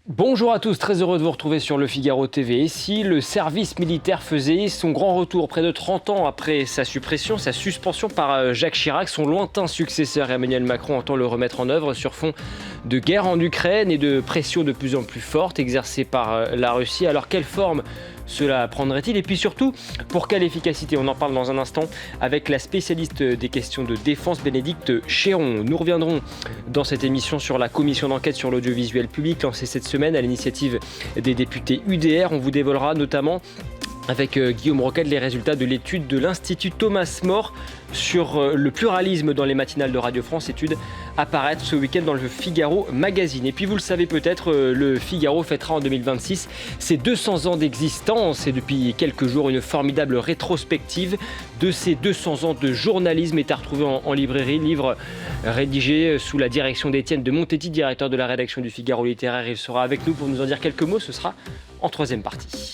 Bonjour à tous, très heureux de vous retrouver sur Le Figaro TV. Et si le service militaire faisait son grand retour près de 30 ans après sa suspension par Jacques Chirac, son lointain successeur Emmanuel Macron entend le remettre en œuvre sur fond de guerre en Ukraine et de pression de plus en plus forte exercée par la Russie. Alors quelle forme cela prendrait-il? Et puis surtout, pour quelle efficacité? On en parle dans un instant avec la spécialiste des questions de défense, Bénédicte Chéron. Nous reviendrons dans cette émission sur la commission d'enquête sur l'audiovisuel public lancée cette semaine à l'initiative des députés UDR. On vous dévoilera notamment avec Guillaume Roquette les résultats de l'étude de l'Institut Thomas More sur le pluralisme dans les matinales de Radio France, étude apparaître ce week-end dans le Figaro Magazine. Et puis vous le savez peut-être, le Figaro fêtera en 2026 ses 200 ans d'existence et depuis quelques jours une formidable rétrospective de ces 200 ans de journalisme est à retrouver en librairie, livre rédigé sous la direction d'Étienne de Montetti, directeur de la rédaction du Figaro littéraire. Il sera avec nous pour nous en dire quelques mots, ce sera en troisième partie.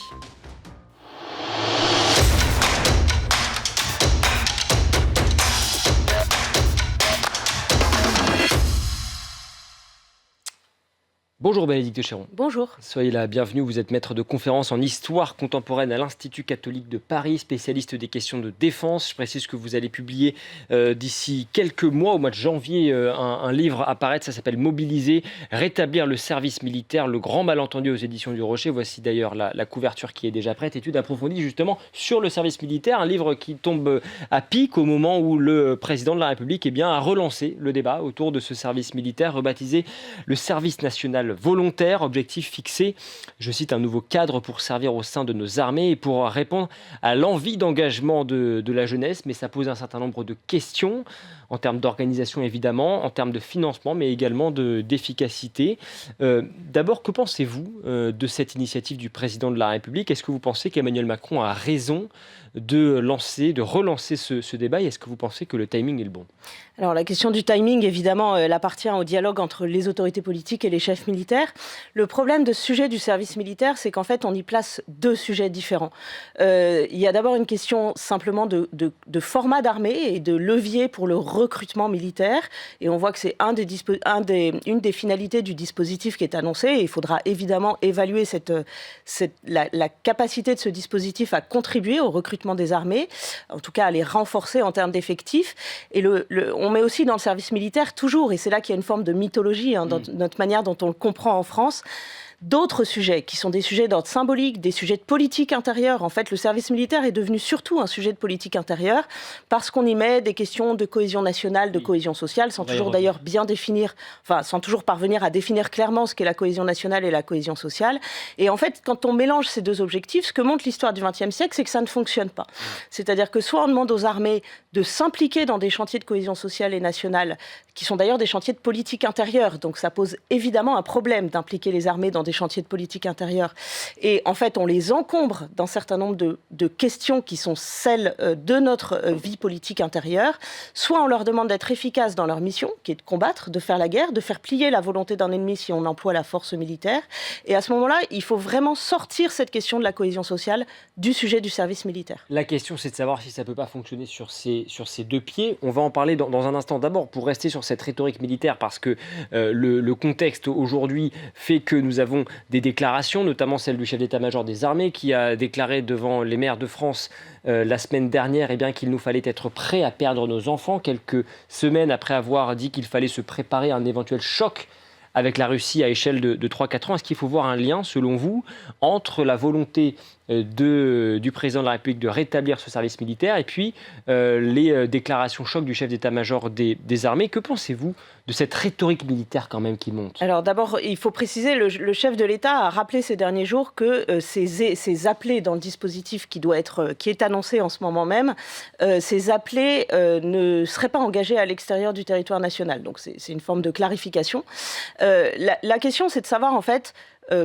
Bonjour Bénédicte Chéron. Bonjour. Soyez la bienvenue, vous êtes maître de conférence en histoire contemporaine à l'Institut catholique de Paris, spécialiste des questions de défense. Je précise que vous allez publier d'ici quelques mois, au mois de janvier, un livre apparaître, ça s'appelle Mobiliser, rétablir le service militaire, le grand malentendu aux éditions du Rocher. Voici d'ailleurs la couverture qui est déjà prête, étude approfondie justement sur le service militaire, un livre qui tombe à pic au moment où le président de la République a relancé le débat autour de ce service militaire, rebaptisé le service national volontaire, objectif fixé, je cite, un nouveau cadre pour servir au sein de nos armées et pour répondre à l'envie d'engagement de la jeunesse, mais ça pose un certain nombre de questions en termes d'organisation évidemment, en termes de financement, mais également d'efficacité. D'abord, que pensez-vous de cette initiative du président de la République? Est-ce que vous pensez qu'Emmanuel Macron a raison de relancer ce débat et est-ce que vous pensez que le timing est le bon? Alors la question du timing, évidemment, elle appartient au dialogue entre les autorités politiques et les chefs militaires. Le problème de ce sujet du service militaire, c'est qu'en fait, on y place deux sujets différents. Il y a d'abord une question simplement de format d'armée et de levier pour le recrutement militaire. Et on voit que c'est une des finalités du dispositif qui est annoncé. Et il faudra évidemment évaluer la capacité de ce dispositif à contribuer au recrutement des armées, en tout cas à les renforcer en termes d'effectifs. Et on met aussi dans le service militaire toujours, et c'est là qu'il y a une forme de mythologie dans notre manière dont on le comprend en France, d'autres sujets qui sont des sujets d'ordre symbolique, des sujets de politique intérieure. En fait, le service militaire est devenu surtout un sujet de politique intérieure parce qu'on y met des questions de cohésion nationale, de cohésion sociale, sans toujours d'ailleurs sans toujours parvenir à définir clairement ce qu'est la cohésion nationale et la cohésion sociale. Et en fait, quand on mélange ces deux objectifs, ce que montre l'histoire du XXe siècle, c'est que ça ne fonctionne pas. C'est-à-dire que soit on demande aux armées de s'impliquer dans des chantiers de cohésion sociale et nationale, qui sont d'ailleurs des chantiers de politique intérieure. Donc ça pose évidemment un problème d'impliquer les armées dans des chantiers de politique intérieure. Et en fait, on les encombre d'un certain nombre de questions qui sont celles de notre vie politique intérieure. Soit on leur demande d'être efficaces dans leur mission, qui est de combattre, de faire la guerre, de faire plier la volonté d'un ennemi si on emploie la force militaire. Et à ce moment-là, il faut vraiment sortir cette question de la cohésion sociale du sujet du service militaire. La question, c'est de savoir si ça ne peut pas fonctionner sur ces deux pieds. On va en parler dans un instant. D'abord, pour rester sur cette rhétorique militaire, parce que le contexte aujourd'hui fait que nous avons des déclarations, notamment celle du chef d'état-major des armées qui a déclaré devant les maires de France la semaine dernière qu'il nous fallait être prêts à perdre nos enfants, quelques semaines après avoir dit qu'il fallait se préparer à un éventuel choc avec la Russie à échelle de 3-4 ans. Est-ce qu'il faut voir un lien, selon vous, entre la volonté du président de la République de rétablir ce service militaire et puis les déclarations choc du chef d'état-major des armées? Que pensez-vous de cette rhétorique militaire quand même qui monte? Alors d'abord, il faut préciser, le chef de l'État a rappelé ces derniers jours que ces appelés dans le dispositif qui est annoncé en ce moment même, ces appelés ne seraient pas engagés à l'extérieur du territoire national. Donc c'est une forme de clarification. La question, c'est de savoir en fait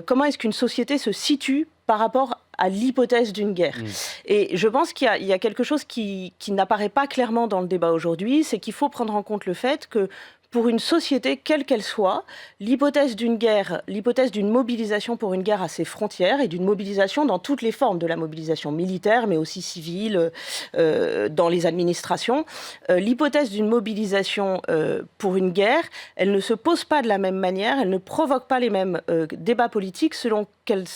comment est-ce qu'une société se situe par rapport à l'hypothèse d'une guerre. Et je pense qu'il y a quelque chose qui n'apparaît pas clairement dans le débat aujourd'hui, c'est qu'il faut prendre en compte le fait que pour une société, quelle qu'elle soit, l'hypothèse d'une guerre, l'hypothèse d'une mobilisation pour une guerre à ses frontières et d'une mobilisation dans toutes les formes de la mobilisation militaire, mais aussi civile, dans les administrations, l'hypothèse d'une mobilisation pour une guerre, elle ne se pose pas de la même manière, elle ne provoque pas les mêmes débats politiques selon qu'elle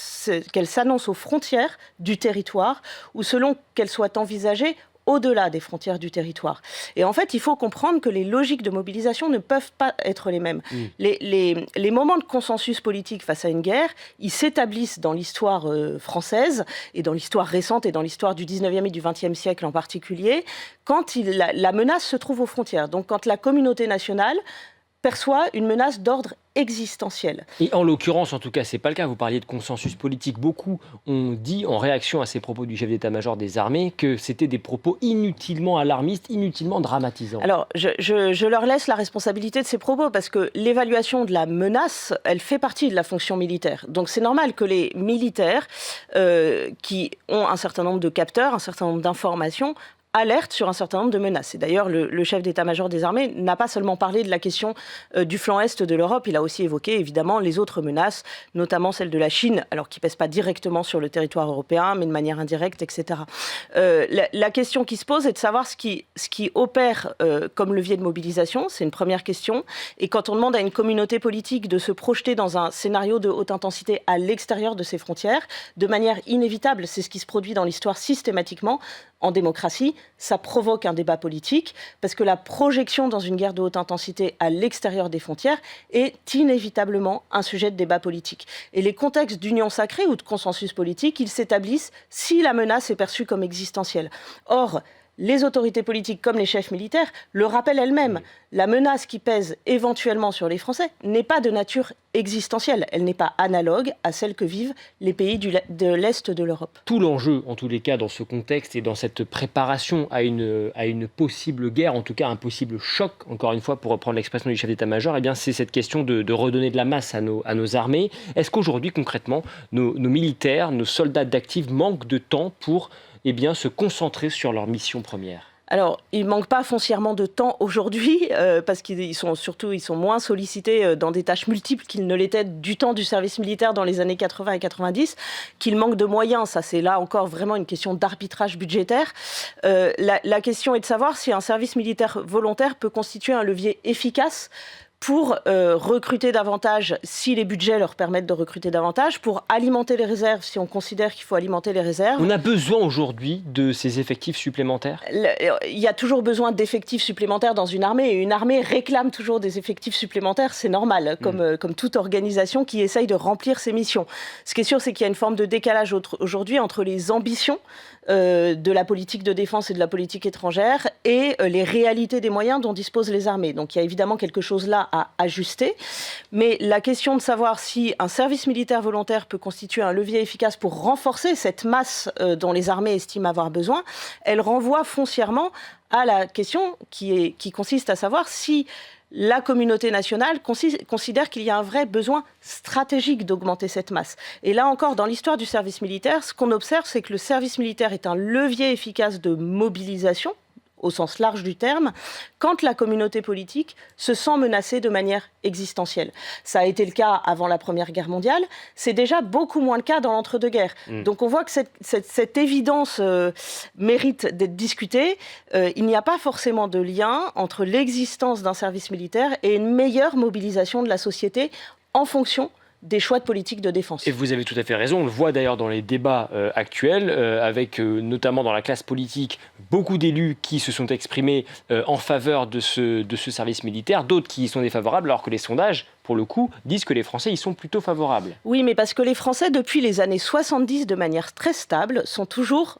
s'annonce aux frontières du territoire ou selon qu'elle soit envisagée au-delà des frontières du territoire. Et en fait, il faut comprendre que les logiques de mobilisation ne peuvent pas être les mêmes. Les moments de consensus politique face à une guerre, ils s'établissent dans l'histoire française et dans l'histoire récente et dans l'histoire du 19e et du 20e siècle en particulier, quand la menace se trouve aux frontières. Donc quand la communauté nationale perçoit une menace d'ordre existentiel. Et en l'occurrence, en tout cas, c'est pas le cas. Vous parliez de consensus politique. Beaucoup ont dit, en réaction à ces propos du chef d'état-major des armées, que c'était des propos inutilement alarmistes, inutilement dramatisants. Alors, je leur laisse la responsabilité de ces propos, parce que l'évaluation de la menace, elle fait partie de la fonction militaire. Donc c'est normal que les militaires, qui ont un certain nombre de capteurs, un certain nombre d'informations, alerte sur un certain nombre de menaces. Et d'ailleurs, le chef d'état-major des armées n'a pas seulement parlé de la question du flanc est de l'Europe, il a aussi évoqué évidemment les autres menaces, notamment celle de la Chine, alors qui ne pèse pas directement sur le territoire européen, mais de manière indirecte, etc. La question qui se pose est de savoir ce qui opère comme levier de mobilisation, c'est une première question. Et quand on demande à une communauté politique de se projeter dans un scénario de haute intensité à l'extérieur de ses frontières, de manière inévitable, c'est ce qui se produit dans l'histoire systématiquement, en démocratie, ça provoque un débat politique parce que la projection dans une guerre de haute intensité à l'extérieur des frontières est inévitablement un sujet de débat politique. Et les contextes d'union sacrée ou de consensus politique, ils s'établissent si la menace est perçue comme existentielle. Or, les autorités politiques comme les chefs militaires le rappellent elles-mêmes. La menace qui pèse éventuellement sur les Français n'est pas de nature existentielle. Elle n'est pas analogue à celle que vivent les pays de l'Est de l'Europe. Tout l'enjeu, en tous les cas, dans ce contexte et dans cette préparation à une possible guerre, en tout cas un possible choc, encore une fois, pour reprendre l'expression du chef d'état-major, eh bien, c'est cette question de redonner de la masse à nos armées. Est-ce qu'aujourd'hui, concrètement, nos militaires, nos soldats d'actifs manquent de temps pour se concentrer sur leur mission première? Alors, il ne manque pas foncièrement de temps aujourd'hui, parce qu'ils sont moins sollicités dans des tâches multiples qu'ils ne l'étaient du temps du service militaire dans les années 80 et 90, qu'il manque de moyens. Ça, c'est là encore vraiment une question d'arbitrage budgétaire. La question est de savoir si un service militaire volontaire peut constituer un levier efficace pour recruter davantage, si les budgets leur permettent de recruter davantage, pour alimenter les réserves, si on considère qu'il faut alimenter les réserves. On a besoin aujourd'hui de ces effectifs supplémentaires ? Il y a toujours besoin d'effectifs supplémentaires dans une armée, et une armée réclame toujours des effectifs supplémentaires, c'est normal, comme toute organisation qui essaye de remplir ses missions. Ce qui est sûr, c'est qu'il y a une forme de décalage aujourd'hui entre les ambitions de la politique de défense et de la politique étrangère et les réalités des moyens dont disposent les armées. Donc il y a évidemment quelque chose là à ajuster, mais la question de savoir si un service militaire volontaire peut constituer un levier efficace pour renforcer cette masse dont les armées estiment avoir besoin, elle renvoie foncièrement à la question qui consiste à savoir si la communauté nationale considère qu'il y a un vrai besoin stratégique d'augmenter cette masse. Et là encore, dans l'histoire du service militaire, ce qu'on observe, c'est que le service militaire est un levier efficace de mobilisation, au sens large du terme, quand la communauté politique se sent menacée de manière existentielle. Ça a été le cas avant la Première Guerre mondiale, c'est déjà beaucoup moins le cas dans l'entre-deux-guerres. Donc on voit que cette évidence mérite d'être discutée. Il n'y a pas forcément de lien entre l'existence d'un service militaire et une meilleure mobilisation de la société en fonction des choix de politique de défense. Et vous avez tout à fait raison, on le voit d'ailleurs dans les débats actuels, avec notamment dans la classe politique, beaucoup d'élus qui se sont exprimés en faveur de ce service militaire, d'autres qui y sont défavorables, alors que les sondages, pour le coup, disent que les Français y sont plutôt favorables. Oui, mais parce que les Français, depuis les années 70, de manière très stable, sont toujours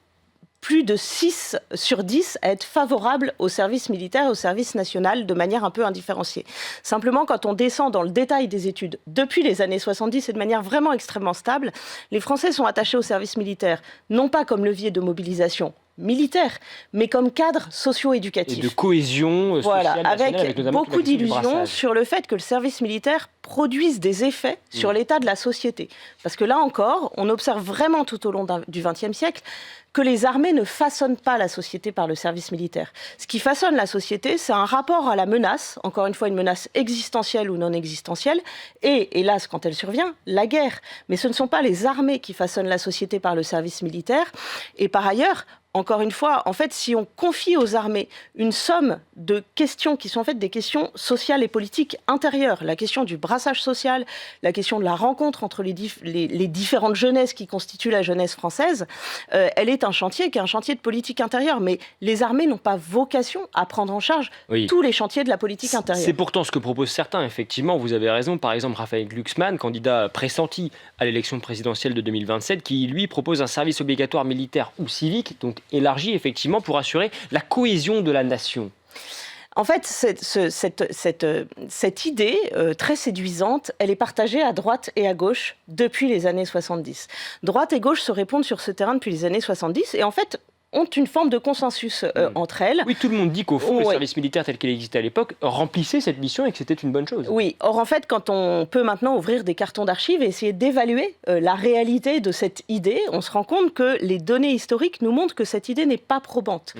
plus de 6 sur 10 à être favorables au service militaire et au service national de manière un peu indifférenciée. Simplement, quand on descend dans le détail des études, depuis les années 70 et de manière vraiment extrêmement stable, les Français sont attachés au service militaire, non pas comme levier de mobilisation militaire, mais comme cadre socio-éducatif. Et de cohésion sociale, avec nationale, avec notamment beaucoup d'illusions sur le fait que le service militaire produisent des effets sur l'état de la société. Parce que là encore, on observe vraiment tout au long du XXe siècle que les armées ne façonnent pas la société par le service militaire. Ce qui façonne la société, c'est un rapport à la menace, encore une fois une menace existentielle ou non existentielle, et hélas, quand elle survient, la guerre. Mais ce ne sont pas les armées qui façonnent la société par le service militaire. Et par ailleurs, encore une fois, en fait, si on confie aux armées une somme de questions qui sont en fait des questions sociales et politiques intérieures, la question du brassage social, la question de la rencontre entre les différentes jeunesses qui constituent la jeunesse française, elle est un chantier qui est un chantier de politique intérieure. Mais les armées n'ont pas vocation à prendre en charge tous les chantiers de la politique intérieure. C'est pourtant ce que proposent certains, effectivement, vous avez raison. Par exemple, Raphaël Glucksmann, candidat pressenti à l'élection présidentielle de 2027, qui lui propose un service obligatoire militaire ou civique, donc élargi effectivement pour assurer la cohésion de la nation. En fait, cette idée très séduisante, elle est partagée à droite et à gauche depuis les années 70. Droite et gauche se répondent sur ce terrain depuis les années 70 et en fait ont une forme de consensus entre elles. Oui, tout le monde dit qu'au fond, le service militaire tel qu'il existait à l'époque remplissait cette mission et que c'était une bonne chose. Oui, or en fait, quand on peut maintenant ouvrir des cartons d'archives et essayer d'évaluer la réalité de cette idée, on se rend compte que les données historiques nous montrent que cette idée n'est pas probante.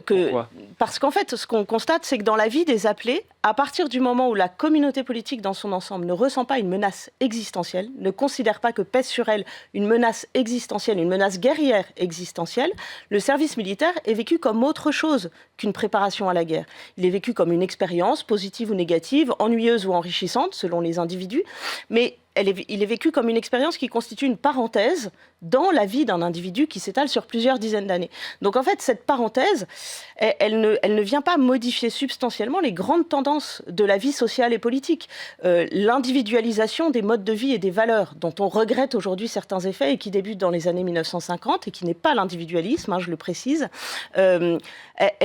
Pourquoi ? Parce qu'en fait, ce qu'on constate, c'est que dans la vie des appelés, à partir du moment où la communauté politique dans son ensemble ne ressent pas une menace existentielle, ne considère pas que pèse sur elle une menace existentielle, une menace guerrière existentielle, le service militaire est vécu comme autre chose qu'une préparation à la guerre. Il est vécu comme une expérience, positive ou négative, ennuyeuse ou enrichissante, selon les individus, mais il est vécu comme une expérience qui constitue une parenthèse dans la vie d'un individu qui s'étale sur plusieurs dizaines d'années. Donc en fait, cette parenthèse, elle ne vient pas modifier substantiellement les grandes tendances de la vie sociale et politique. L'individualisation des modes de vie et des valeurs, dont on regrette aujourd'hui certains effets et qui débutent dans les années 1950 et qui n'est pas l'individualisme, je le précise, elle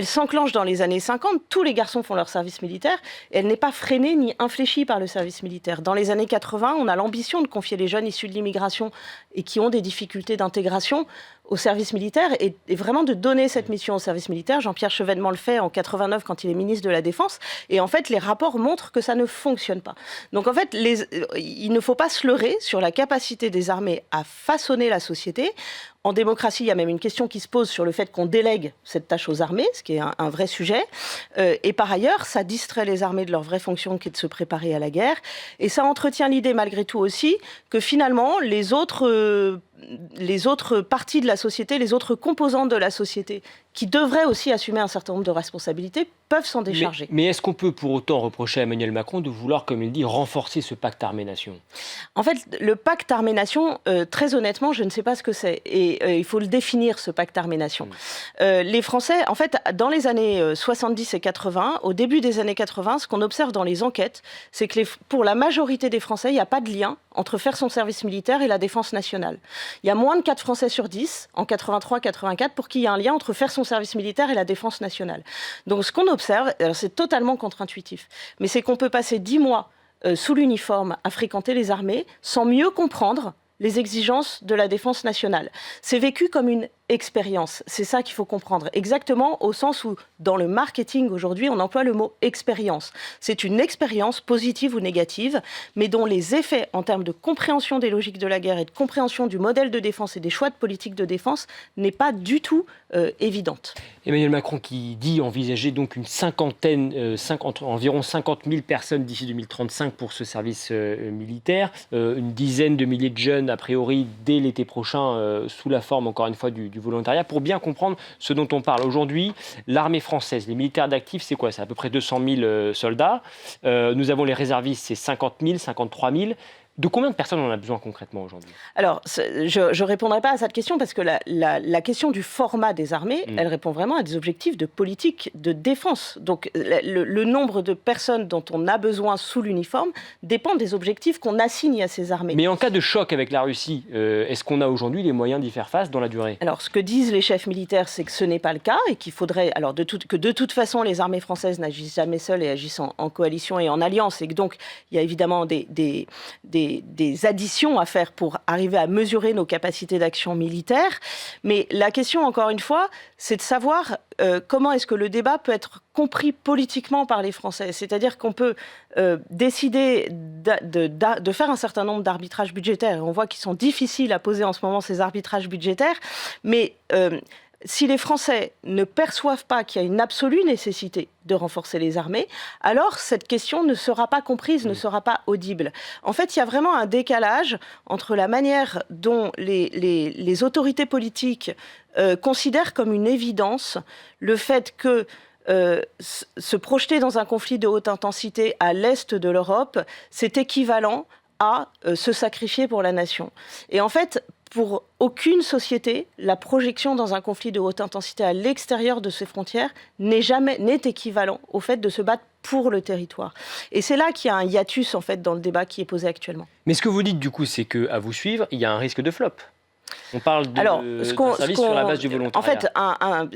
s'enclenche dans les années 50. Tous les garçons font leur service militaire et elle n'est pas freinée ni infléchie par le service militaire. Dans les années 80, on a l'ambition de confier les jeunes issus de l'immigration et qui ont des difficultés d'intégration au service militaire et vraiment de donner cette mission au service militaire. Jean-Pierre Chevènement le fait en 89 quand il est ministre de la Défense. Et en fait, les rapports montrent que ça ne fonctionne pas. Donc en fait, il ne faut pas se leurrer sur la capacité des armées à façonner la société. En démocratie, il y a même une question qui se pose sur le fait qu'on délègue cette tâche aux armées, ce qui est un vrai sujet. Et par ailleurs, ça distrait les armées de leur vraie fonction qui est de se préparer à la guerre. Et ça entretient l'idée malgré tout aussi que finalement, les autres parties de la société, les autres composantes de la société, qui devraient aussi assumer un certain nombre de responsabilités, peuvent s'en décharger. Mais est-ce qu'on peut pour autant reprocher à Emmanuel Macron de vouloir, comme il dit, renforcer ce pacte armée-nation ? En fait, le pacte armée-nation, très honnêtement, je ne sais pas ce que c'est. Et il faut le définir, ce pacte armée-nation. Les Français, en fait, dans les années 70 et 80, au début des années 80, ce qu'on observe dans les enquêtes, c'est que pour la majorité des Français, il n'y a pas de lien entre faire son service militaire et la défense nationale. Il y a moins de 4 Français sur 10, en 83-84, pour qui il y a un lien entre faire son service militaire et la défense nationale. Donc ce qu'on observe, alors c'est totalement contre-intuitif, mais c'est qu'on peut passer 10 mois sous l'uniforme à fréquenter les armées sans mieux comprendre les exigences de la défense nationale. C'est vécu comme une expérience. C'est ça qu'il faut comprendre. Exactement au sens où, dans le marketing aujourd'hui, on emploie le mot expérience. C'est une expérience positive ou négative, mais dont les effets en termes de compréhension des logiques de la guerre et de compréhension du modèle de défense et des choix de politique de défense n'est pas du tout évidente. Emmanuel Macron qui dit envisager donc environ 50 000 personnes d'ici 2035 pour ce service militaire, une dizaine de milliers de jeunes a priori dès l'été prochain sous la forme encore une fois du volontariat. Pour bien comprendre ce dont on parle aujourd'hui, l'armée française, les militaires d'actifs, c'est quoi ? C'est à peu près 200 000 soldats. Nous avons les réservistes, c'est 50 000, 53 000. De combien de personnes on a besoin concrètement aujourd'hui ? Alors, je ne répondrai pas à cette question parce que la question du format des armées, elle répond vraiment à des objectifs de politique de défense. Donc, le nombre de personnes dont on a besoin sous l'uniforme dépend des objectifs qu'on assigne à ces armées. Mais en cas de choc avec la Russie, est-ce qu'on a aujourd'hui les moyens d'y faire face dans la durée ? Alors, ce que disent les chefs militaires, c'est que ce n'est pas le cas et qu'il faudrait, que de toute façon, les armées françaises n'agissent jamais seules et agissent en coalition et en alliance. Et que donc, il y a évidemment des des additions à faire pour arriver à mesurer nos capacités d'action militaire. Mais la question, encore une fois, c'est de savoir comment est-ce que le débat peut être compris politiquement par les Français. C'est-à-dire qu'on peut décider de faire un certain nombre d'arbitrages budgétaires. Et on voit qu'ils sont difficiles à poser en ce moment, ces arbitrages budgétaires. Mais si les Français ne perçoivent pas qu'il y a une absolue nécessité de renforcer les armées, alors cette question ne sera pas comprise, ne sera pas audible. En fait, il y a vraiment un décalage entre la manière dont les autorités politiques considèrent comme une évidence le fait que se projeter dans un conflit de haute intensité à l'est de l'Europe, c'est équivalent à se sacrifier pour la nation. Et en fait, pour aucune société, la projection dans un conflit de haute intensité à l'extérieur de ses frontières n'est équivalent au fait de se battre pour le territoire. Et c'est là qu'il y a un hiatus en fait dans le débat qui est posé actuellement. Mais ce que vous dites du coup, c'est qu'à vous suivre, il y a un risque de flop. On parle d'un service sur la base du volontariat. En fait,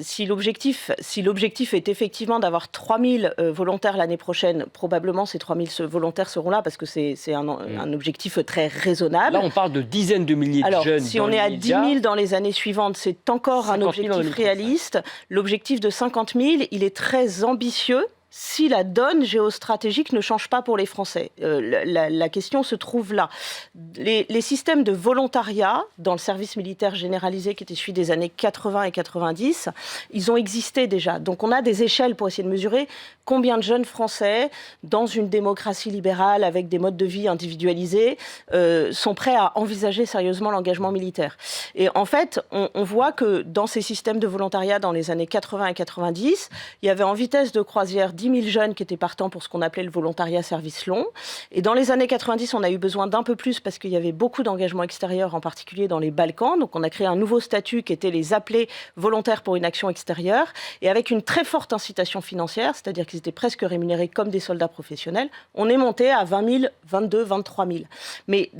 si l'objectif est effectivement d'avoir 3000 volontaires l'année prochaine, probablement ces 3000 volontaires seront là parce que c'est un objectif très raisonnable. Là, on parle de dizaines de milliers de jeunes. Si on est à 10 000 dans les années suivantes, c'est encore un objectif réaliste. L'objectif de 50 000, il est très ambitieux. Si la donne géostratégique ne change pas pour les Français. La question se trouve là. Les systèmes de volontariat dans le service militaire généralisé qui était celui des années 80 et 90, ils ont existé déjà. Donc on a des échelles pour essayer de mesurer combien de jeunes Français, dans une démocratie libérale avec des modes de vie individualisés, sont prêts à envisager sérieusement l'engagement militaire. Et en fait, on voit que dans ces systèmes de volontariat dans les années 80 et 90, il y avait en vitesse de croisière 10 000 jeunes qui étaient partants pour ce qu'on appelait le volontariat service long. Et dans les années 90, on a eu besoin d'un peu plus parce qu'il y avait beaucoup d'engagements extérieurs, en particulier dans les Balkans. Donc on a créé un nouveau statut qui était les appelés volontaires pour une action extérieure. Et avec une très forte incitation financière, c'est-à-dire qu'ils étaient presque rémunérés comme des soldats professionnels, on est monté à 20 000, 22 000, 23 000. Mais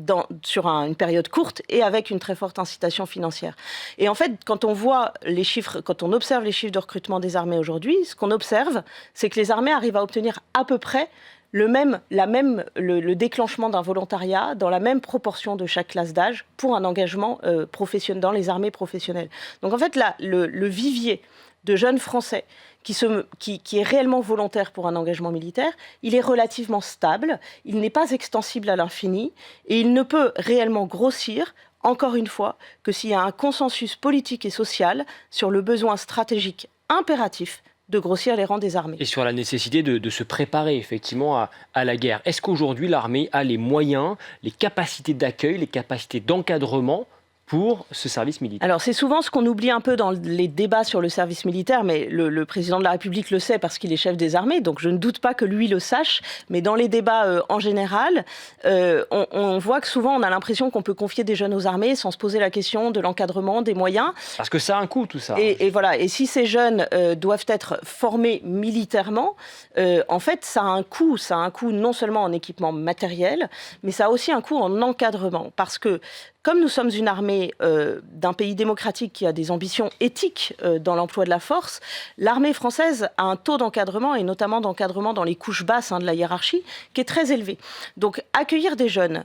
sur une période courte et avec une très forte incitation financière. Et en fait, quand on voit les chiffres, quand on observe les chiffres de recrutement des armées aujourd'hui, ce qu'on observe, c'est que les armées arrivent à obtenir à peu près le déclenchement d'un volontariat dans la même proportion de chaque classe d'âge pour un engagement professionnel dans les armées professionnelles. Donc en fait, là, le vivier de jeunes Français qui est réellement volontaire pour un engagement militaire, il est relativement stable, il n'est pas extensible à l'infini et il ne peut réellement grossir, encore une fois, que s'il y a un consensus politique et social sur le besoin stratégique impératif de grossir les rangs des armées. Et sur la nécessité de se préparer effectivement à la guerre. Est-ce qu'aujourd'hui l'armée a les moyens, les capacités d'accueil, les capacités d'encadrement pour ce service militaire? Alors c'est souvent ce qu'on oublie un peu dans les débats sur le service militaire, mais le président de la République le sait parce qu'il est chef des armées, donc je ne doute pas que lui le sache, mais dans les débats en général, on voit que souvent on a l'impression qu'on peut confier des jeunes aux armées sans se poser la question de l'encadrement, des moyens. Parce que ça a un coût tout ça. Et voilà, et si ces jeunes doivent être formés militairement, en fait ça a un coût non seulement en équipement matériel, mais ça a aussi un coût en encadrement, parce que comme nous sommes une armée d'un pays démocratique qui a des ambitions éthiques dans l'emploi de la force, l'armée française a un taux d'encadrement, et notamment d'encadrement dans les couches basses de la hiérarchie, qui est très élevé. Donc accueillir des jeunes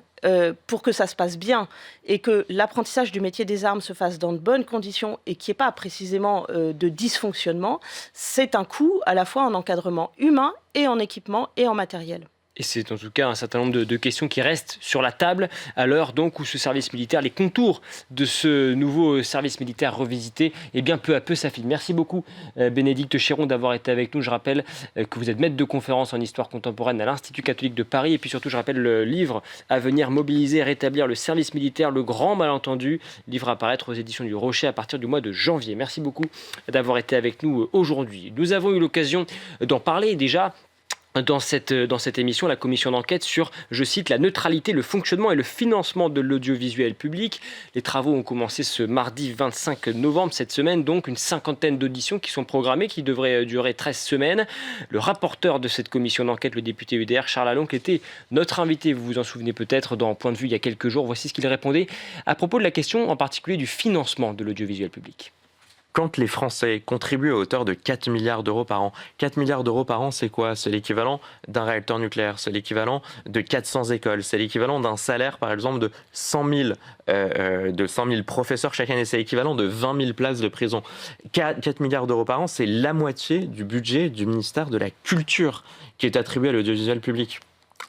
pour que ça se passe bien et que l'apprentissage du métier des armes se fasse dans de bonnes conditions et qu'il n'y ait pas précisément de dysfonctionnement, c'est un coût à la fois en encadrement humain et en équipement et en matériel. Et c'est en tout cas un certain nombre de questions qui restent sur la table à l'heure donc où ce service militaire, les contours de ce nouveau service militaire revisité, eh bien peu à peu s'affinent. Merci beaucoup Bénédicte Chéron d'avoir été avec nous. Je rappelle que vous êtes maître de conférence en histoire contemporaine à l'Institut catholique de Paris. Et puis surtout, je rappelle le livre à venir, mobiliser et rétablir le service militaire, le grand malentendu, livre à paraître aux éditions du Rocher à partir du mois de janvier. Merci beaucoup d'avoir été avec nous aujourd'hui. Nous avons eu l'occasion d'en parler déjà dans cette émission, la commission d'enquête sur, je cite, la neutralité, le fonctionnement et le financement de l'audiovisuel public. Les travaux ont commencé ce mardi 25 novembre, cette semaine, donc une 50aine d'auditions qui sont programmées, qui devraient durer 13 semaines. Le rapporteur de cette commission d'enquête, le député UDR, Charles Alonc, était notre invité, vous vous en souvenez peut-être, dans Point de vue il y a quelques jours. Voici ce qu'il répondait à propos de la question en particulier du financement de l'audiovisuel public. Quand les Français contribuent à hauteur de 4 milliards d'euros par an, 4 milliards d'euros par an, c'est quoi? C'est l'équivalent d'un réacteur nucléaire, c'est l'équivalent de 400 écoles, c'est l'équivalent d'un salaire, par exemple, de 100 000 professeurs chaque année, c'est l'équivalent de 20 000 places de prison. 4 milliards d'euros par an, c'est la moitié du budget du ministère de la Culture qui est attribué à l'audiovisuel public.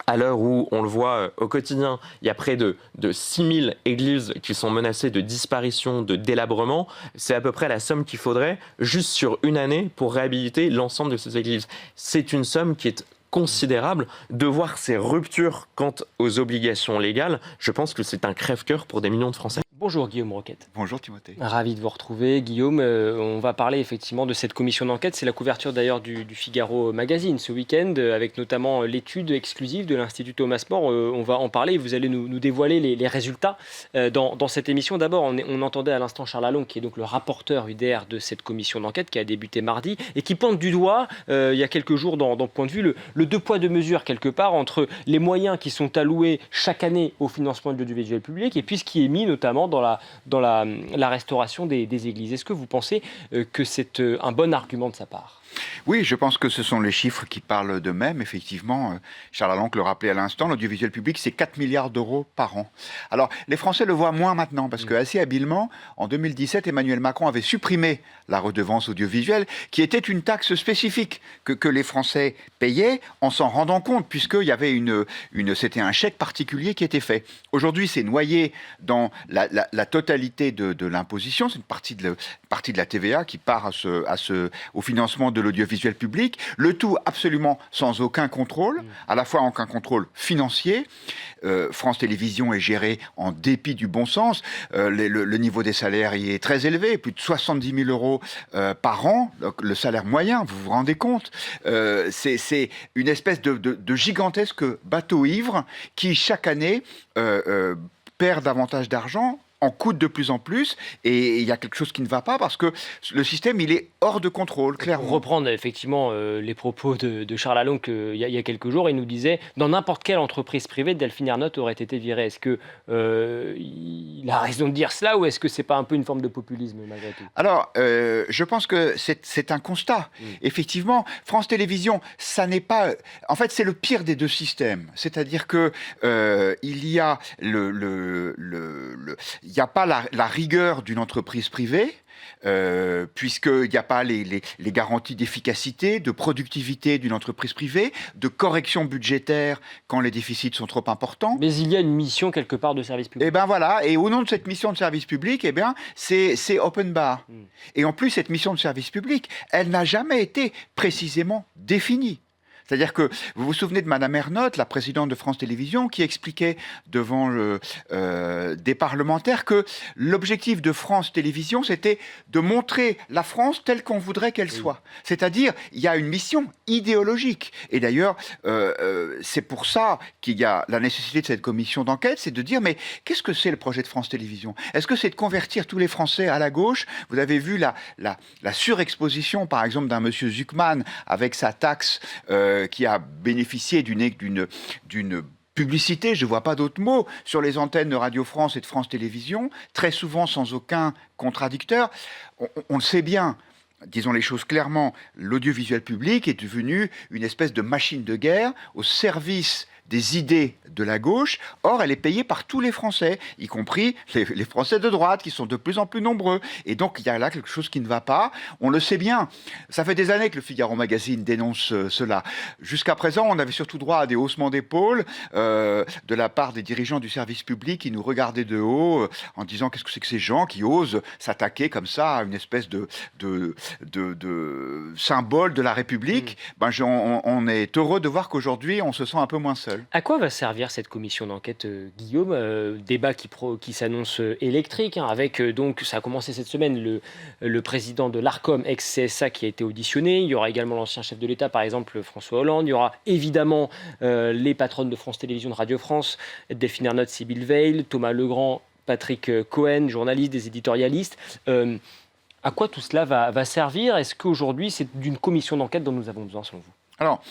À l'heure où, on le voit au quotidien, il y a près de 6 000 églises qui sont menacées de disparition, de délabrement. C'est à peu près la somme qu'il faudrait juste sur une année pour réhabiliter l'ensemble de ces églises. C'est une somme qui est considérable. De voir ces ruptures quant aux obligations légales, je pense que c'est un crève-cœur pour des millions de Français. Bonjour Guillaume Roquette. Bonjour Timothée. Ravi de vous retrouver. Guillaume, on va parler effectivement de cette commission d'enquête. C'est la couverture d'ailleurs du Figaro Magazine ce week-end, avec notamment l'étude exclusive de l'Institut Thomas More. On va en parler et vous allez nous dévoiler les résultats dans cette émission. D'abord, on entendait à l'instant Charles Along, qui est donc le rapporteur UDR de cette commission d'enquête qui a débuté mardi et qui pointe du doigt, il y a quelques jours, dans Point de vue, le deux poids deux mesures quelque part entre les moyens qui sont alloués chaque année au financement de l'audiovisuel public et puis ce qui est mis notamment dans la restauration des églises. Est-ce que vous pensez que c'est un bon argument de sa part ? Oui, je pense que ce sont les chiffres qui parlent d'eux-mêmes. Effectivement, Charles Along le rappelait à l'instant, l'audiovisuel public, c'est 4 milliards d'euros par an. Alors, les Français le voient moins maintenant, parce que assez habilement, en 2017, Emmanuel Macron avait supprimé la redevance audiovisuelle, qui était une taxe spécifique que les Français payaient en s'en rendant compte, puisqu'il y avait c'était un chèque particulier qui était fait. Aujourd'hui, c'est noyé dans la totalité de l'imposition. C'est une partie de la TVA qui part au financement de l'audiovisuel public, le tout absolument sans aucun contrôle, à la fois aucun contrôle financier. France Télévisions est gérée en dépit du bon sens. Le niveau des salaires y est très élevé, plus de 70 000 euros par an, donc le salaire moyen, vous vous rendez compte. C'est une espèce de gigantesque bateau ivre qui, chaque année, perd davantage d'argent, en coûte de plus en plus, et il y a quelque chose qui ne va pas parce que le système, il est hors de contrôle, clairement. Pour reprendre effectivement les propos de Charles Along il y a quelques jours, il nous disait dans n'importe quelle entreprise privée, Delphine Ernotte aurait été virée. Est-ce que il a raison de dire cela ou est-ce que c'est pas un peu une forme de populisme malgré tout ? Alors, je pense que c'est un constat. Effectivement, France Télévisions, ça n'est pas... En fait, c'est le pire des deux systèmes. C'est-à-dire que il y a il n'y a pas la rigueur d'une entreprise privée, puisqu'il n'y a pas les garanties d'efficacité, de productivité d'une entreprise privée, de correction budgétaire quand les déficits sont trop importants. Mais il y a une mission quelque part de service public. Et bien voilà, et au nom de cette mission de service public, eh bien, c'est open bar. Et en plus, cette mission de service public, elle n'a jamais été précisément définie. C'est-à-dire que vous vous souvenez de Madame Ernotte, la présidente de France Télévisions, qui expliquait devant des parlementaires que l'objectif de France Télévisions, c'était de montrer la France telle qu'on voudrait qu'elle soit. C'est-à-dire, il y a une mission idéologique. Et d'ailleurs, c'est pour ça qu'il y a la nécessité de cette commission d'enquête, c'est de dire, mais qu'est-ce que c'est le projet de France Télévisions ? Est-ce que c'est de convertir tous les Français à la gauche ? Vous avez vu la surexposition, par exemple, d'un monsieur Zuckman avec sa taxe qui a bénéficié d'une publicité, je ne vois pas d'autre mot, sur les antennes de Radio France et de France Télévisions, très souvent sans aucun contradicteur. On le sait bien, disons les choses clairement, l'audiovisuel public est devenu une espèce de machine de guerre au service des idées de la gauche. Or, elle est payée par tous les Français, y compris les Français de droite, qui sont de plus en plus nombreux. Et donc, il y a là quelque chose qui ne va pas. On le sait bien. Ça fait des années que le Figaro Magazine dénonce cela. Jusqu'à présent, on avait surtout droit à des haussements d'épaules de la part des dirigeants du service public qui nous regardaient de haut en disant qu'est-ce que c'est que ces gens qui osent s'attaquer comme ça à une espèce de symbole de la République. On est heureux de voir qu'aujourd'hui, on se sent un peu moins seul. À quoi va servir cette commission d'enquête, Guillaume ? Débat qui s'annonce électrique, avec donc, ça a commencé cette semaine, le président de l'Arcom, ex-CSA, qui a été auditionné. Il y aura également l'ancien chef de l'État, par exemple François Hollande. Il y aura évidemment les patronnes de France Télévisions, de Radio France, Delphine Ernotte, Sybille Veil, Thomas Legrand, Patrick Cohen, journalistes, des éditorialistes. À quoi tout cela va servir ? Est-ce qu'aujourd'hui, c'est d'une commission d'enquête dont nous avons besoin, selon vous ? Alors,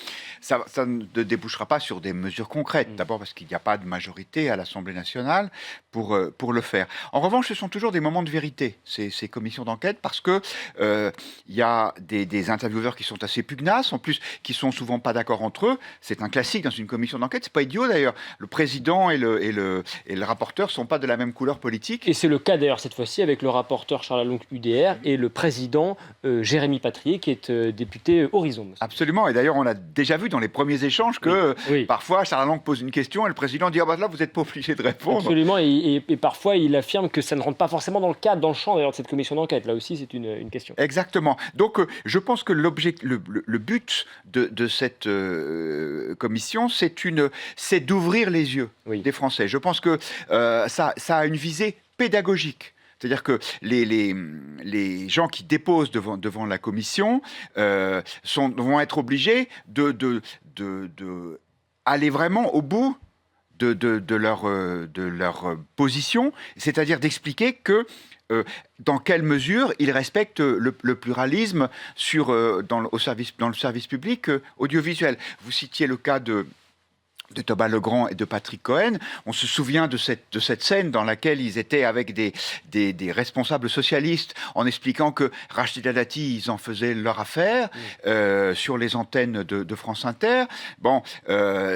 ça ne débouchera pas sur des mesures concrètes. D'abord parce qu'il n'y a pas de majorité à l'Assemblée nationale pour le faire. En revanche, ce sont toujours des moments de vérité, ces commissions d'enquête, parce que il y a des intervieweurs qui sont assez pugnaces, en plus, qui sont souvent pas d'accord entre eux. C'est un classique dans une commission d'enquête. C'est pas idiot d'ailleurs. Le président et le rapporteur sont pas de la même couleur politique. Et c'est le cas d'ailleurs cette fois-ci avec le rapporteur Charles Alonc UDR et le président Jérémy Patrier, qui est député Horizon. Absolument. Et d'ailleurs, on a déjà vu dans les premiers échanges que parfois Charles Alonc pose une question et le président dit là vous n'êtes pas obligé de répondre. Absolument, et parfois il affirme que ça ne rentre pas forcément dans le cadre, dans le champ d'ailleurs de cette commission d'enquête. Là aussi c'est une question. Exactement. Donc je pense que le but de cette commission, c'est d'ouvrir les yeux des Français. Je pense que ça a une visée pédagogique. C'est-à-dire que les gens qui déposent devant la commission vont être obligés de aller vraiment au bout de leur position, c'est-à-dire d'expliquer que dans quelle mesure ils respectent le pluralisme dans le service public audiovisuel. Vous citiez le cas de Thomas Legrand et de Patrick Cohen. On se souvient de cette scène dans laquelle ils étaient avec des responsables socialistes en expliquant que Rachida Dati, ils en faisaient leur affaire sur les antennes de France Inter. Bon,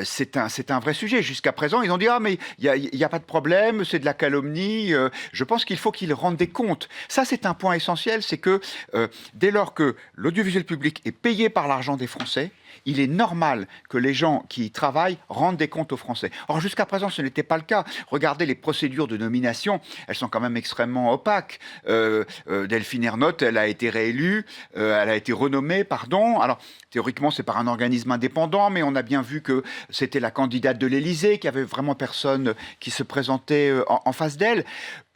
c'est un vrai sujet. Jusqu'à présent, ils ont dit « Ah, mais il n'y a pas de problème, c'est de la calomnie. » Je pense qu'il faut qu'ils rendent des comptes. Ça, c'est un point essentiel, c'est que dès lors que l'audiovisuel public est payé par l'argent des Français, il est normal que les gens qui y travaillent rendent des comptes aux Français. Or, jusqu'à présent, ce n'était pas le cas. Regardez les procédures de nomination, elles sont quand même extrêmement opaques. Delphine Ernotte, elle a été réélue, elle a été renommée, pardon. Alors, théoriquement, c'est par un organisme indépendant, mais on a bien vu que c'était la candidate de l'Élysée, qu'il n'y avait vraiment personne qui se présentait en face d'elle.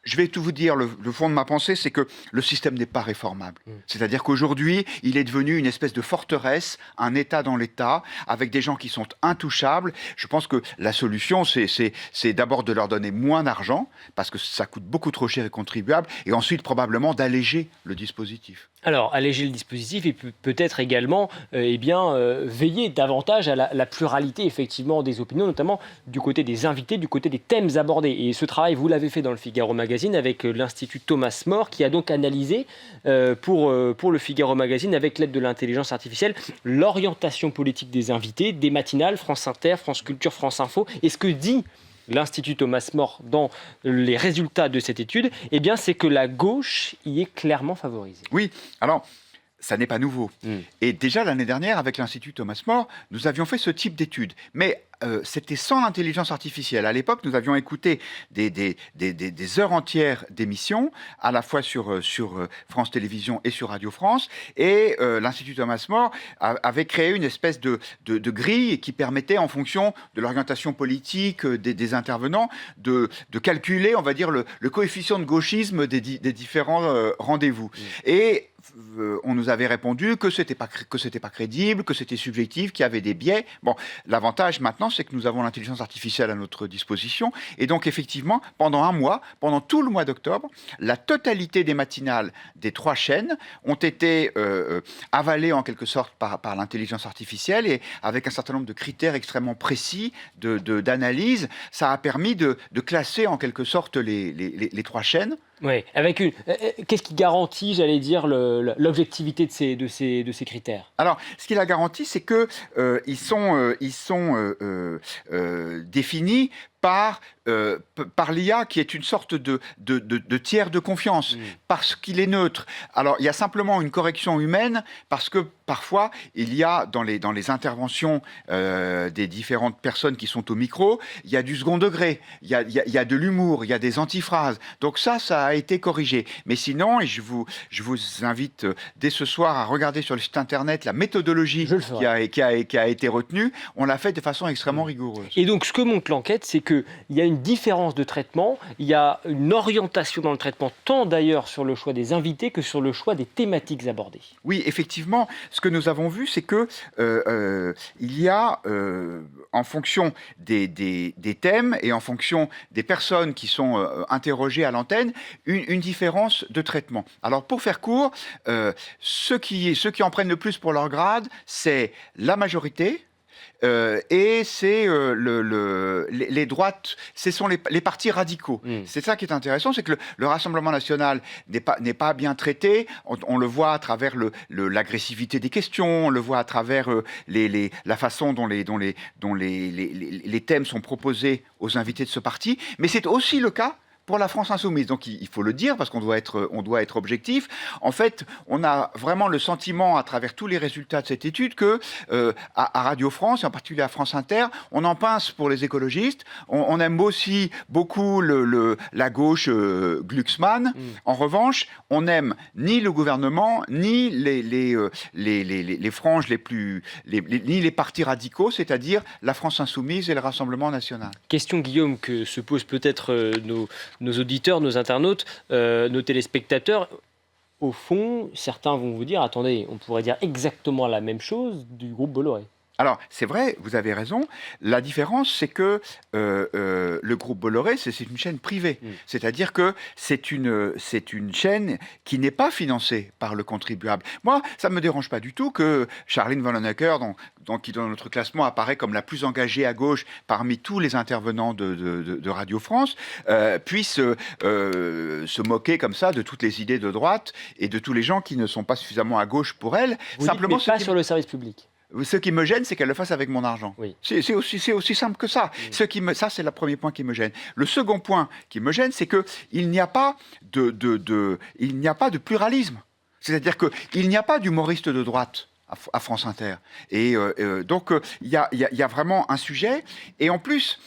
Je vais tout vous dire, le fond de ma pensée, c'est que le système n'est pas réformable. C'est-à-dire qu'aujourd'hui, il est devenu une espèce de forteresse, un État dans l'État, avec des gens qui sont intouchables. Je pense que la solution, c'est d'abord de leur donner moins d'argent, parce que ça coûte beaucoup trop cher et contribuable, et ensuite probablement d'alléger le dispositif. Alors, alléger le dispositif et peut-être également veiller davantage à la pluralité effectivement des opinions, notamment du côté des invités, du côté des thèmes abordés. Et ce travail, vous l'avez fait dans le Figaro Magazine avec l'Institut Thomas More, qui a donc analysé pour le Figaro Magazine, avec l'aide de l'intelligence artificielle, l'orientation politique des invités, des matinales, France Inter, France Culture, France Info. Et ce que dit l'Institut Thomas More dans les résultats de cette étude, c'est que la gauche y est clairement favorisée. Oui, alors ça n'est pas nouveau. Et déjà l'année dernière, avec l'Institut Thomas More, nous avions fait ce type d'études. Mais c'était sans l'intelligence artificielle. À l'époque, nous avions écouté des heures entières d'émissions, à la fois sur France Télévisions et sur Radio France. Et l'Institut Thomas More avait créé une espèce de grille qui permettait, en fonction de l'orientation politique des intervenants, de calculer, on va dire, le coefficient de gauchisme des différents rendez-vous. Et on nous avait répondu que c'était pas crédible, que c'était subjectif, qu'il y avait des biais. Bon, l'avantage maintenant, c'est que nous avons l'intelligence artificielle à notre disposition. Et donc, effectivement, pendant un mois, pendant tout le mois d'octobre, la totalité des matinales des 3 chaînes ont été avalées en quelque sorte par l'intelligence artificielle, et avec un certain nombre de critères extrêmement précis d'analyse, ça a permis de classer en quelque sorte les 3 chaînes. Oui, qu'est-ce qui garantit, j'allais dire, l'objectivité de ces critères ? Alors, ce qui la garantit, c'est que ils sont définis par l'IA, qui est une sorte de tiers de confiance, parce qu'il est neutre. Alors, il y a simplement une correction humaine, parce que parfois, il y a dans les interventions des différentes personnes qui sont au micro, il y a du second degré, il y a de l'humour, il y a des antiphrases. Donc ça a été corrigé. Mais sinon, et je vous invite dès ce soir à regarder sur le site internet la méthodologie qui a été retenue. On l'a fait de façon extrêmement rigoureuse. Et donc, ce que montre l'enquête, c'est que qu'il y a une différence de traitement, il y a une orientation dans le traitement, tant d'ailleurs sur le choix des invités que sur le choix des thématiques abordées. Oui, effectivement, ce que nous avons vu, c'est que il y a, en fonction des thèmes et en fonction des personnes qui sont interrogées à l'antenne, une différence de traitement. Alors, pour faire court, ceux qui en prennent le plus pour leur grade, c'est la majorité. Et c'est les droites, ce sont les partis radicaux. C'est ça qui est intéressant, c'est que le Rassemblement national n'est pas bien traité. On le voit à travers l'agressivité des questions, on le voit à travers la façon dont les thèmes sont proposés aux invités de ce parti. Mais c'est aussi le cas pour la France insoumise. Donc il faut le dire parce qu'on doit être objectif. En fait, on a vraiment le sentiment à travers tous les résultats de cette étude que à Radio France, et en particulier à France Inter, on en pince pour les écologistes. On aime aussi beaucoup la gauche Glucksmann. En revanche, on n'aime ni le gouvernement, ni les franges ni les partis radicaux, c'est-à-dire la France insoumise et le Rassemblement national. Question, Guillaume, que se posent peut-être nos auditeurs, nos internautes, nos téléspectateurs. Au fond, certains vont vous dire, attendez, on pourrait dire exactement la même chose du groupe Bolloré. Alors, c'est vrai, vous avez raison. La différence, c'est que le groupe Bolloré, c'est une chaîne privée. C'est-à-dire que c'est une chaîne qui n'est pas financée par le contribuable. Moi, ça ne me dérange pas du tout que Charline Vanhoenacker, qui dans notre classement apparaît comme la plus engagée à gauche parmi tous les intervenants de Radio France, puisse se moquer comme ça de toutes les idées de droite et de tous les gens qui ne sont pas suffisamment à gauche pour elle. Vous simplement dites, mais pas sur le service public. Ce qui me gêne, c'est qu'elle le fasse avec mon argent. Oui. C'est aussi simple que ça. Ça, c'est le premier point qui me gêne. Le second point qui me gêne, c'est qu'il n'y a pas de pluralisme. C'est-à-dire qu'il n'y a pas d'humoriste de droite à France Inter. Et donc, il y a vraiment un sujet. Et en plus,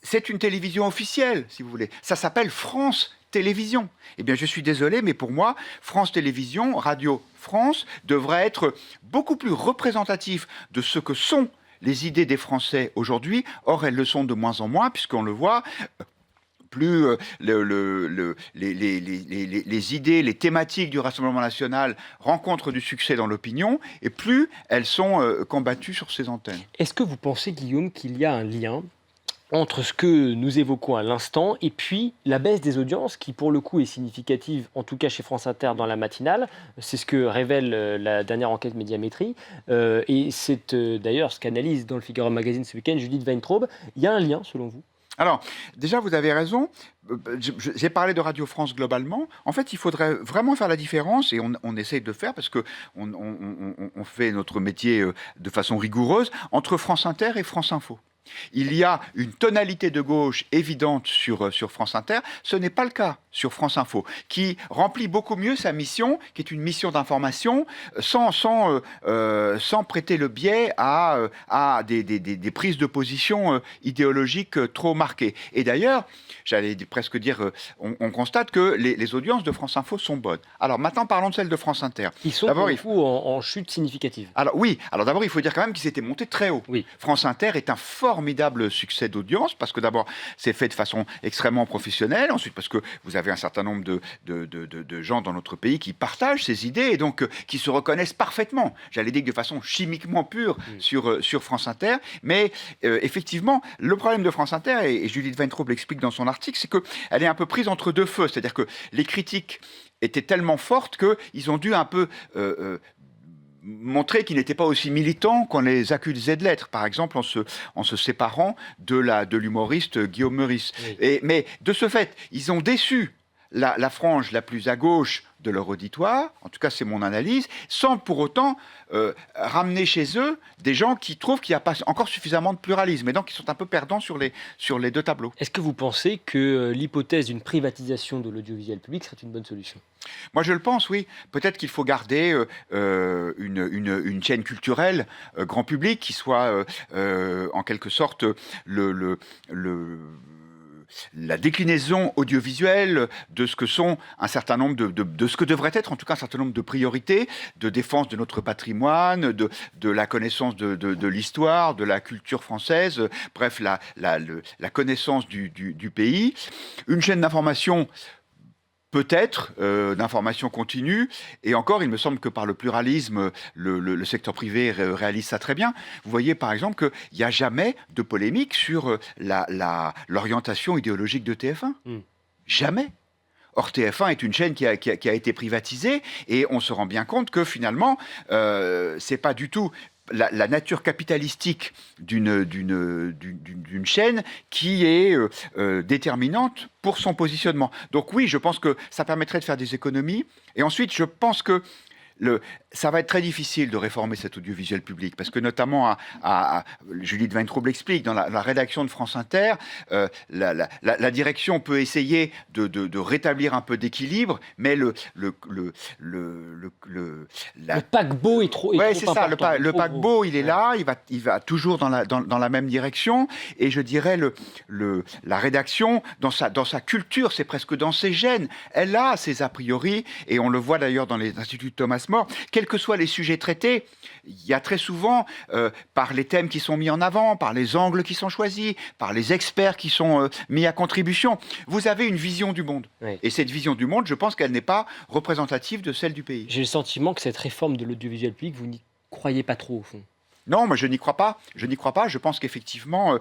c'est une télévision officielle, si vous voulez. Ça s'appelle France Télévisions. Eh bien, je suis désolé, mais pour moi, France Télévisions, Radio France, devrait être beaucoup plus représentatif de ce que sont les idées des Français aujourd'hui. Or, elles le sont de moins en moins, puisqu'on le voit, plus les idées, les thématiques du Rassemblement national rencontrent du succès dans l'opinion, et plus elles sont combattues sur ces antennes. Est-ce que vous pensez, Guillaume, qu'il y a un lien entre ce que nous évoquons à l'instant et puis la baisse des audiences qui, pour le coup, est significative, en tout cas chez France Inter dans la matinale? C'est ce que révèle la dernière enquête Médiamétrie. Et c'est d'ailleurs ce qu'analyse dans le Figaro Magazine ce week-end Judith Weintraub. Il y a un lien, selon vous? Alors, déjà, vous avez raison. J'ai parlé de Radio France globalement. En fait, il faudrait vraiment faire la différence, et on essaye de le faire parce qu'on fait notre métier de façon rigoureuse, entre France Inter et France Info. Il y a une tonalité de gauche évidente sur France Inter. Ce n'est pas le cas sur France Info, qui remplit beaucoup mieux sa mission, qui est une mission d'information, sans prêter le biais à des prises de position idéologiques trop marquées. Et d'ailleurs, j'allais presque dire, on constate que les audiences de France Info sont bonnes. Alors maintenant, parlons de celles de France Inter. Ils sont pour le coup en chute significative. Alors oui, d'abord, il faut dire quand même qu'ils étaient montés très haut. Oui. France Inter est un formidable succès d'audience, parce que d'abord, c'est fait de façon extrêmement professionnelle, ensuite parce que vous avez un certain nombre de gens dans notre pays qui partagent ces idées et donc qui se reconnaissent parfaitement, j'allais dire de façon chimiquement pure sur France Inter, mais effectivement, le problème de France Inter, et Judith Weintraub l'explique dans son article, c'est qu'elle est un peu prise entre deux feux, c'est-à-dire que les critiques étaient tellement fortes qu'ils ont dû un peu montrer qu'ils n'étaient pas aussi militants qu'on les accusait de l'être, par exemple en se séparant de l'humoriste Guillaume Meurice. Oui. Mais de ce fait, ils ont déçu la frange la plus à gauche de leur auditoire, en tout cas c'est mon analyse, sans pour autant ramener chez eux des gens qui trouvent qu'il n'y a pas encore suffisamment de pluralisme, et donc ils sont un peu perdants sur les deux tableaux. Est-ce que vous pensez que l'hypothèse d'une privatisation de l'audiovisuel public serait une bonne solution? Moi je le pense, oui. Peut-être qu'il faut garder une chaîne culturelle grand public qui soit en quelque sorte la déclinaison audiovisuelle de ce que sont un certain nombre de ce que devrait être en tout cas un certain nombre de priorités de défense de notre patrimoine, de la connaissance de l'histoire, de la culture française, bref, la connaissance du pays. Une chaîne d'information peut-être d'information continue, et encore, il me semble que par le pluralisme, le secteur privé réalise ça très bien. Vous voyez par exemple qu'il n'y a jamais de polémique sur l'orientation idéologique de TF1. Jamais. Or, TF1 est une chaîne qui a été privatisée, et on se rend bien compte que finalement, c'est pas du tout la nature capitalistique d'une chaîne qui est déterminante pour son positionnement. Donc oui, je pense que ça permettrait de faire des économies. Et ensuite, je pense que ça va être très difficile de réformer cet audiovisuel public, parce que notamment, Julie de Weintraub l'explique, dans la rédaction de France Inter, la direction peut essayer de rétablir un peu d'équilibre, mais le paquebot est trop c'est ça, important. le paquebot, il est là, il va toujours dans la même direction, et je dirais la rédaction, dans sa culture, c'est presque dans ses gènes, elle a ses a priori, et on le voit d'ailleurs dans les instituts de Thomas More, quels que soient les sujets traités, il y a très souvent, par les thèmes qui sont mis en avant, par les angles qui sont choisis, par les experts qui sont mis à contribution, vous avez une vision du monde. Oui. Et cette vision du monde, je pense qu'elle n'est pas représentative de celle du pays. J'ai le sentiment que cette réforme de l'audiovisuel public, vous n'y croyez pas trop, au fond. Non, moi je n'y crois pas. Je pense qu'effectivement,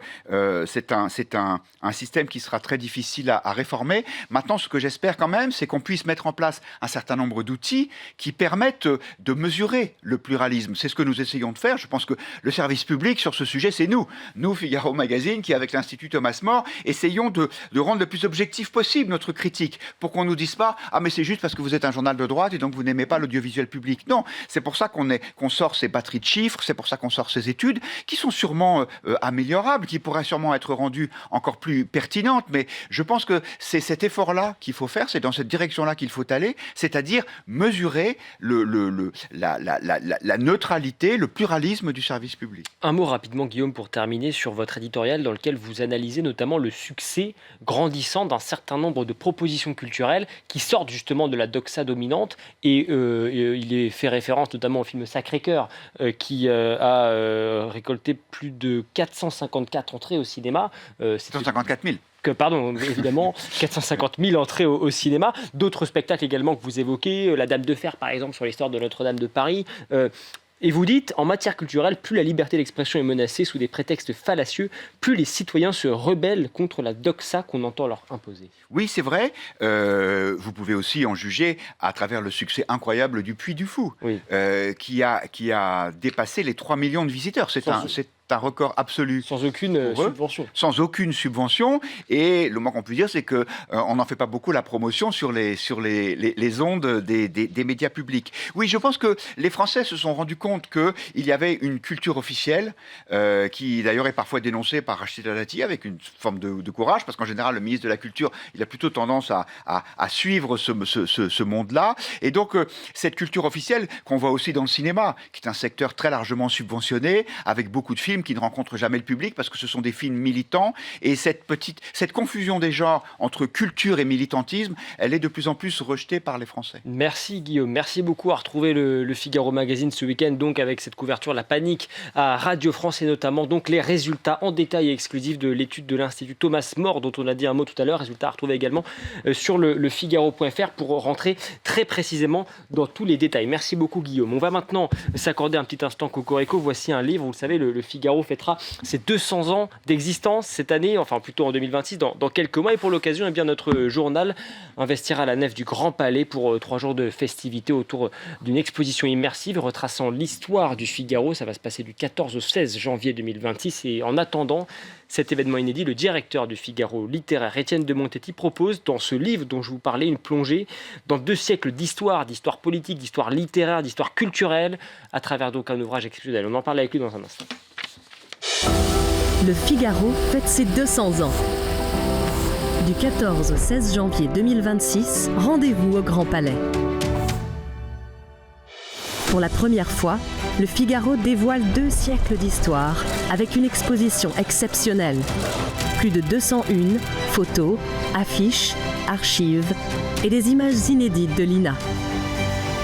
c'est un système qui sera très difficile à réformer. Maintenant, ce que j'espère quand même, c'est qu'on puisse mettre en place un certain nombre d'outils qui permettent de mesurer le pluralisme. C'est ce que nous essayons de faire. Je pense que le service public sur ce sujet, c'est nous, Figaro Magazine, qui avec l'Institut Thomas More, essayons de rendre le plus objectif possible notre critique, pour qu'on ne nous dise pas « Ah, mais c'est juste parce que vous êtes un journal de droite et donc vous n'aimez pas l'audiovisuel public ». Non, c'est pour ça qu'on sort ces batteries de chiffres, c'est pour ça qu'on sort ces études, qui sont sûrement améliorables, qui pourraient sûrement être rendues encore plus pertinentes, mais je pense que c'est cet effort-là qu'il faut faire, c'est dans cette direction-là qu'il faut aller, c'est-à-dire mesurer la neutralité, le pluralisme du service public. Un mot rapidement, Guillaume, pour terminer, sur votre éditorial dans lequel vous analysez notamment le succès grandissant d'un certain nombre de propositions culturelles qui sortent justement de la doxa dominante, et il est fait référence notamment au film Sacré-Cœur qui a récolté plus de 454 entrées au cinéma. 454 000. Pardon, évidemment, 450 000 entrées au cinéma. D'autres spectacles également que vous évoquez, La Dame de Fer, par exemple, sur l'histoire de Notre-Dame de Paris. Et vous dites, en matière culturelle, plus la liberté d'expression est menacée sous des prétextes fallacieux, plus les citoyens se rebellent contre la doxa qu'on entend leur imposer. Oui, c'est vrai. Vous pouvez aussi en juger à travers le succès incroyable du Puy du Fou, oui. qui a dépassé les 3 millions de visiteurs. C'est un record absolu. Sans aucune subvention. Sans aucune subvention. Et le moins qu'on puisse dire, c'est qu'on n'en fait pas beaucoup la promotion sur les ondes des médias publics. Oui, je pense que les Français se sont rendus compte qu'il y avait une culture officielle, qui d'ailleurs est parfois dénoncée par Rachida Dati avec une forme de courage, parce qu'en général, le ministre de la Culture, il a plutôt tendance à suivre ce monde-là. Et donc, cette culture officielle qu'on voit aussi dans le cinéma, qui est un secteur très largement subventionné, avec beaucoup de films qui ne rencontrent jamais le public parce que ce sont des films militants, et cette confusion des genres entre culture et militantisme, elle est de plus en plus rejetée par les Français. Merci Guillaume, merci beaucoup. À retrouver le Figaro Magazine ce week-end, donc avec cette couverture La Panique à Radio France, et notamment donc les résultats en détail et exclusifs de l'étude de l'Institut Thomas More dont on a dit un mot tout à l'heure. Résultats à retrouver également sur le Figaro.fr pour rentrer très précisément dans tous les détails. Merci beaucoup Guillaume. On va maintenant s'accorder un petit instant Cocorico. Voici un livre, vous le savez, le Figaro fêtera ses 200 ans d'existence cette année, enfin plutôt en 2026, dans quelques mois. Et pour l'occasion, eh bien, notre journal investira à la nef du Grand Palais pour 3 jours de festivités autour d'une exposition immersive retraçant l'histoire du Figaro. Ça va se passer du 14 au 16 janvier 2026. Et en attendant cet événement inédit, le directeur du Figaro littéraire, Étienne de Montetti, propose dans ce livre dont je vous parlais une plongée dans 2 siècles d'histoire politique, d'histoire littéraire, d'histoire culturelle, à travers donc un ouvrage exceptionnel. On en parle avec lui dans un instant. Le Figaro fête ses 200 ans. Du 14 au 16 janvier 2026, rendez-vous au Grand Palais. Pour la première fois, le Figaro dévoile 2 siècles d'histoire avec une exposition exceptionnelle. Plus de 201 photos, affiches, archives et des images inédites de l'INA.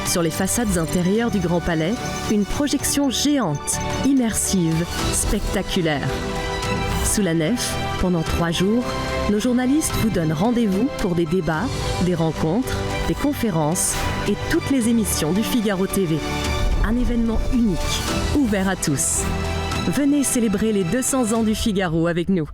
Sur les façades intérieures du Grand Palais, une projection géante, immersive, spectaculaire. Sous la nef, pendant 3 jours, nos journalistes vous donnent rendez-vous pour des débats, des rencontres, des conférences et toutes les émissions du Figaro TV. Un événement unique, ouvert à tous. Venez célébrer les 200 ans du Figaro avec nous.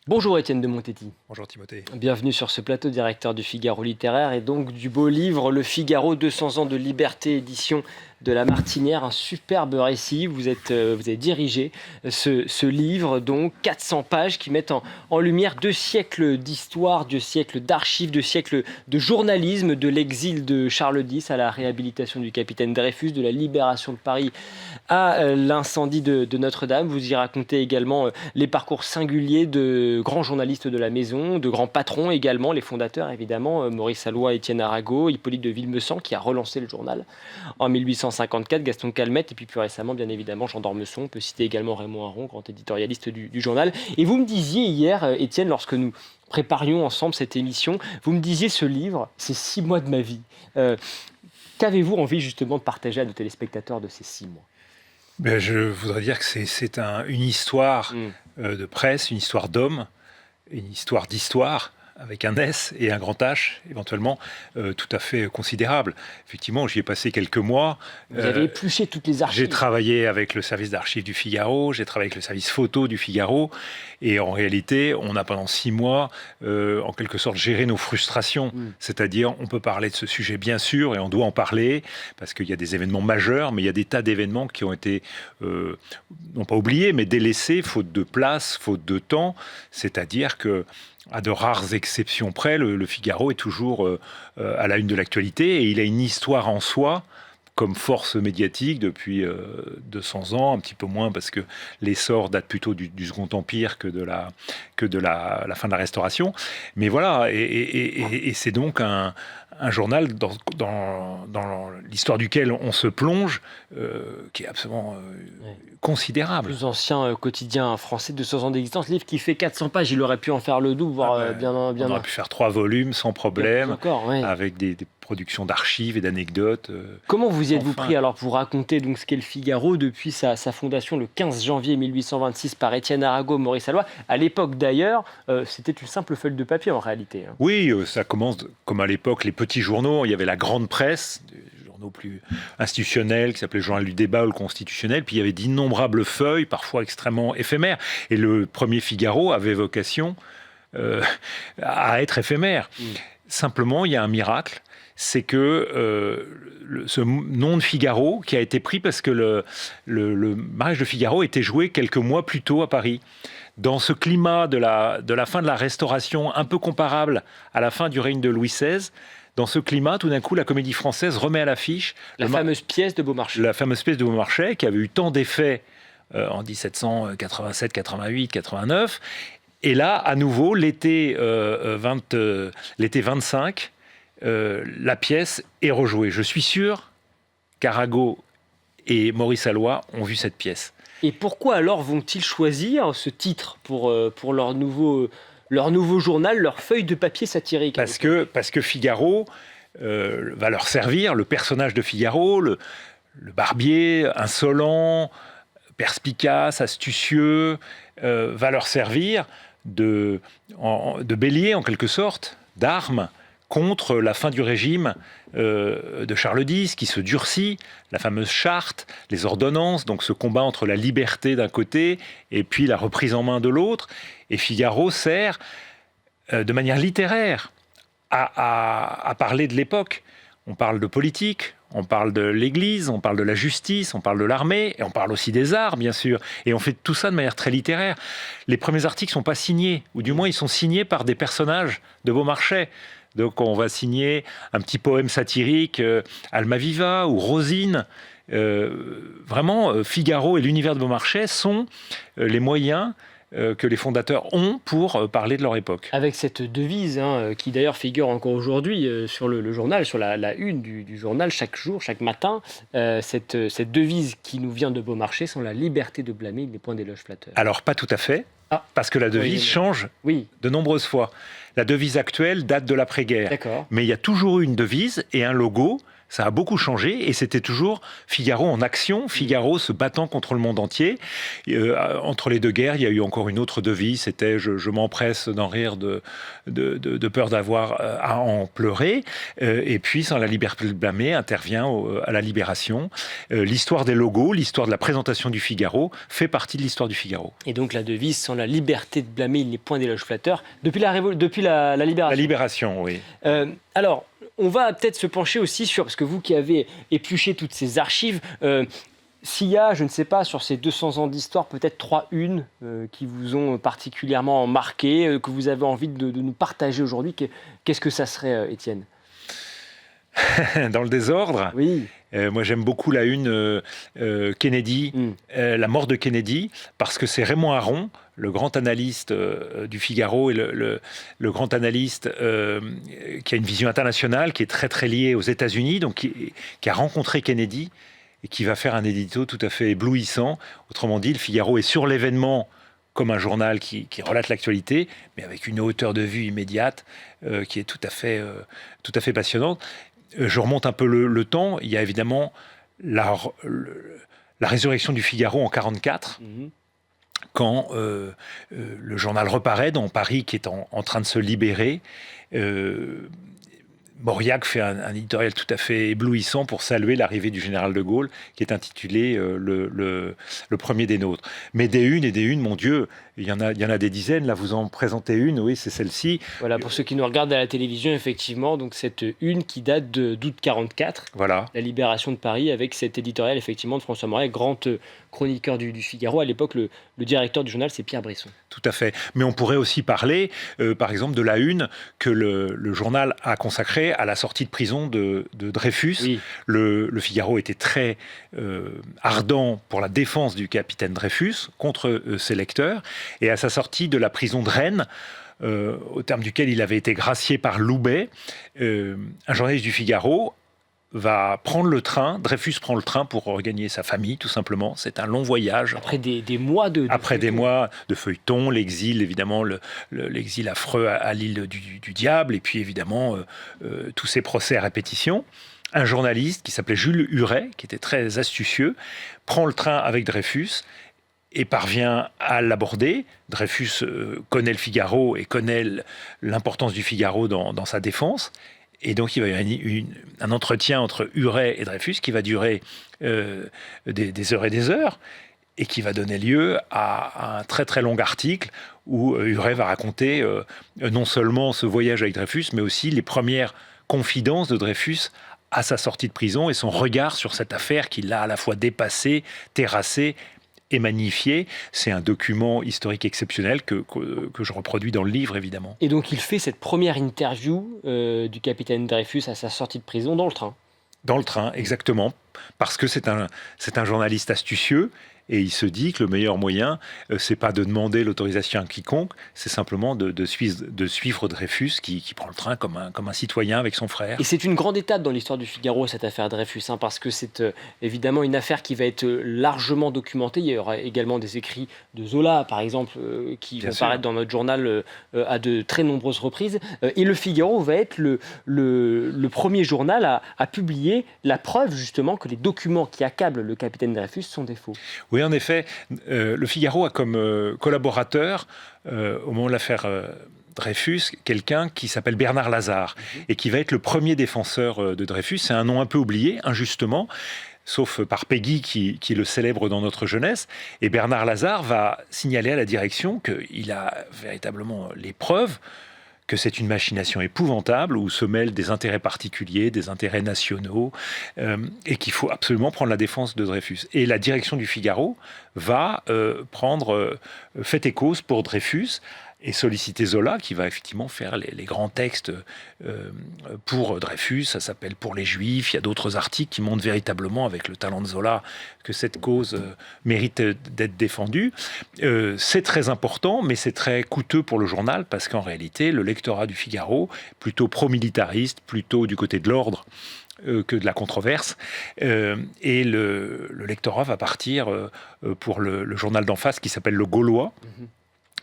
Bonjour Étienne de Montetti. Bonjour Timothée. Bienvenue sur ce plateau, directeur du Figaro littéraire et donc du beau livre Le Figaro, 200 ans de liberté, édition de La Martinière, un superbe récit. Vous avez dirigé ce livre, donc 400 pages qui mettent en lumière 2 siècles d'histoire, 2 siècles d'archives, 2 siècles de journalisme, de l'exil de Charles X à la réhabilitation du capitaine Dreyfus, de la libération de Paris à l'incendie de Notre-Dame. Vous y racontez également les parcours singuliers de grands journalistes de la maison, de grands patrons également, les fondateurs évidemment, Maurice Alloy, Étienne Arago, Hippolyte de Villemessant qui a relancé le journal en 1854, Gaston Calmette et puis plus récemment bien évidemment Jean d'Ormesson. On peut citer également Raymond Aron, grand éditorialiste du journal. Et vous me disiez hier, Étienne, lorsque nous préparions ensemble cette émission, vous me disiez ce livre, c'est 6 mois de ma vie. Qu'avez-vous envie justement de partager à nos téléspectateurs de ces 6 mois ? Ben, je voudrais dire que c'est une histoire de presse, une histoire d'homme, une histoire d'histoire, avec un S et un grand H, éventuellement, tout à fait considérable. Effectivement, j'y ai passé quelques mois. Vous avez épluché toutes les archives. J'ai travaillé avec le service d'archives du Figaro, j'ai travaillé avec le service photo du Figaro, et en réalité, on a pendant 6 mois, en quelque sorte, géré nos frustrations. C'est-à-dire, on peut parler de ce sujet, bien sûr, et on doit en parler, parce qu'il y a des événements majeurs, mais il y a des tas d'événements qui ont été, non pas oubliés, mais délaissés, faute de place, faute de temps. C'est-à-dire que à de rares exceptions près, le Figaro est toujours à la une de l'actualité et il a une histoire en soi comme force médiatique depuis 200 ans, un petit peu moins parce que l'essor date plutôt du Second Empire que de la fin de la Restauration. Mais voilà, et c'est donc un journal dans l'histoire duquel on se plonge, qui est absolument considérable. Le plus ancien quotidien français de 200 ans d'existence, livre qui fait 400 pages, il aurait pu en faire le double, voire bien. On aurait pu faire 3 volumes sans problème, encore, avec des productions d'archives et d'anecdotes. Comment vous y êtes-vous pris alors pour raconter donc ce qu'est le Figaro depuis sa fondation le 15 janvier 1826 par Étienne Arago, Maurice Alloy. À l'époque d'ailleurs, c'était une simple feuille de papier en réalité. Oui, ça commence comme à l'époque les petits journaux. Il y avait la grande presse, des journaux plus institutionnels qui s'appelaient le Journal du débat ou le Constitutionnel. Puis il y avait d'innombrables feuilles, parfois extrêmement éphémères. Et le premier Figaro avait vocation à être éphémère. Simplement, il y a un miracle. C'est que ce nom de Figaro qui a été pris parce que le mariage de Figaro était joué quelques mois plus tôt à Paris. Dans ce climat de la fin de la Restauration, un peu comparable à la fin du règne de Louis XVI, dans ce climat, tout d'un coup, la Comédie Française remet à l'affiche la fameuse pièce de Beaumarchais. La fameuse pièce de Beaumarchais qui avait eu tant d'effets en 1787, 88, 89. Et là, à nouveau, l'été 25, la pièce est rejouée. Je suis sûr qu'Arago et Maurice Alloy ont vu cette pièce. Et pourquoi alors vont-ils choisir ce titre pour leur nouveau journal, leur feuille de papier satirique? Parce que Figaro va leur servir, le personnage de Figaro, le barbier insolent, perspicace, astucieux, va leur servir de bélier en quelque sorte, d'arme contre la fin du régime de Charles X, qui se durcit, la fameuse charte, les ordonnances, donc ce combat entre la liberté d'un côté et puis la reprise en main de l'autre. Et Figaro sert de manière littéraire à parler de l'époque. On parle de politique, on parle de l'Église, on parle de la justice, on parle de l'armée, et on parle aussi des arts, bien sûr. Et on fait tout ça de manière très littéraire. Les premiers articles ne sont pas signés, ou du moins ils sont signés par des personnages de Beaumarchais. Donc on va signer un petit poème satirique, Almaviva ou Rosine. Vraiment, Figaro et l'univers de Beaumarchais sont les moyens que les fondateurs ont pour parler de leur époque. Avec cette devise, qui d'ailleurs figure encore aujourd'hui sur le journal, sur la une du journal, chaque jour, chaque matin, cette devise qui nous vient de Beaumarchais, sans la liberté de blâmer, il n'est point d'éloge flatteur. Alors pas tout à fait. Parce que la devise change de nombreuses fois. La devise actuelle date de l'après-guerre. D'accord. Mais il y a toujours eu une devise et un logo. Ça a beaucoup changé et c'était toujours Figaro en action, Figaro se battant contre le monde entier. Entre les deux guerres, il y a eu encore une autre devise, c'était je m'empresse d'en rire de peur d'avoir à en pleurer. Et puis, sans la liberté de blâmer, intervient à la Libération. L'histoire des logos, l'histoire de la présentation du Figaro fait partie de l'histoire du Figaro. Et donc la devise, sans la liberté de blâmer, il n'est point d'éloge flatteur, depuis la Libération. La Libération, oui. Alors, on va peut-être se pencher aussi sur, parce que vous qui avez épluché toutes ces archives, s'il y a, je ne sais pas, sur ces 200 ans d'histoire, peut-être 3 unes qui vous ont particulièrement marqué, que vous avez envie de nous partager aujourd'hui, qu'est-ce que ça serait, Étienne ? Dans le désordre. Oui. Moi, j'aime beaucoup la une Kennedy, la mort de Kennedy, parce que c'est Raymond Aron, le grand analyste du Figaro et le grand analyste qui a une vision internationale, qui est très très lié aux États-Unis, donc qui a rencontré Kennedy et qui va faire un édito tout à fait éblouissant. Autrement dit, le Figaro est sur l'événement comme un journal qui relate l'actualité, mais avec une hauteur de vue immédiate qui est tout à fait passionnante. Je remonte un peu le temps. Il y a évidemment la résurrection du Figaro en 1944, quand le journal reparaît dans Paris qui est en train de se libérer. Mauriac fait un éditorial tout à fait éblouissant pour saluer l'arrivée du général de Gaulle, qui est intitulé le premier des nôtres. Mais des unes, mon Dieu, il y en a des dizaines. Là, vous en présentez une, oui, c'est celle-ci. Voilà, pour ceux qui nous regardent à la télévision, effectivement, donc cette une qui date d'août 1944, voilà. La Libération de Paris, avec cet éditorial, effectivement, de François Mauriac, grand chroniqueur du Figaro. À l'époque, le directeur du journal, c'est Pierre Bresson. Tout à fait. Mais on pourrait aussi parler, par exemple, de la une que le journal a consacrée à la sortie de prison de Dreyfus. Oui. Le Figaro était très ardent pour la défense du capitaine Dreyfus contre ses lecteurs. Et à sa sortie de la prison de Rennes, au terme duquel il avait été gracié par Loubet, un journaliste du Figaro va prendre le train. Dreyfus prend le train pour regagner sa famille, tout simplement. C'est un long voyage. Après des mois de Après des mois de feuilleton, l'exil, évidemment, l'exil affreux à l'île du Diable, et puis évidemment, tous ces procès à répétition. Un journaliste qui s'appelait Jules Huret, qui était très astucieux, prend le train avec Dreyfus et parvient à l'aborder. Dreyfus connaît le Figaro et connaît l'importance du Figaro dans sa défense. Et donc, il va y avoir un entretien entre Huret et Dreyfus qui va durer des heures et des heures et qui va donner lieu à un très très long article où Huret va raconter non seulement ce voyage avec Dreyfus, mais aussi les premières confidences de Dreyfus à sa sortie de prison et son regard sur cette affaire qui l'a à la fois dépassé, terrassé et magnifié. C'est un document historique exceptionnel que je reproduis dans le livre, évidemment. Et donc, il fait cette première interview du capitaine Dreyfus à sa sortie de prison dans le train. Dans le train, exactement. Parce que c'est un journaliste astucieux. Et il se dit que le meilleur moyen, c'est pas de demander l'autorisation à quiconque, c'est simplement de suivre Dreyfus qui prend le train comme un citoyen avec son frère. Et c'est une grande étape dans l'histoire du Figaro, cette affaire Dreyfus, parce que c'est évidemment une affaire qui va être largement documentée. Il y aura également des écrits de Zola, par exemple, qui vont paraître dans notre journal à de très nombreuses reprises. Et le Figaro va être le premier journal à publier la preuve, justement, que les documents qui accablent le capitaine Dreyfus sont des faux. Oui, en effet, le Figaro a comme collaborateur, au moment de l'affaire Dreyfus, quelqu'un qui s'appelle Bernard Lazare, et qui va être le premier défenseur de Dreyfus. C'est un nom un peu oublié, injustement, sauf par Péguy qui le célèbre dans notre jeunesse. Et Bernard Lazare va signaler à la direction qu'il a véritablement les preuves que c'est une machination épouvantable où se mêlent des intérêts particuliers, des intérêts nationaux, et qu'il faut absolument prendre la défense de Dreyfus. Et la direction du Figaro va prendre fait et cause pour Dreyfus et solliciter Zola, qui va effectivement faire les grands textes pour Dreyfus. Ça s'appelle « Pour les Juifs ». Il y a d'autres articles qui montrent véritablement, avec le talent de Zola, que cette cause mérite d'être défendue. C'est très important, mais c'est très coûteux pour le journal, parce qu'en réalité, le lectorat du Figaro, plutôt pro-militariste, plutôt du côté de l'ordre, que de la controverse. Et le lectorat va partir pour le journal d'en face, qui s'appelle Le Gaulois,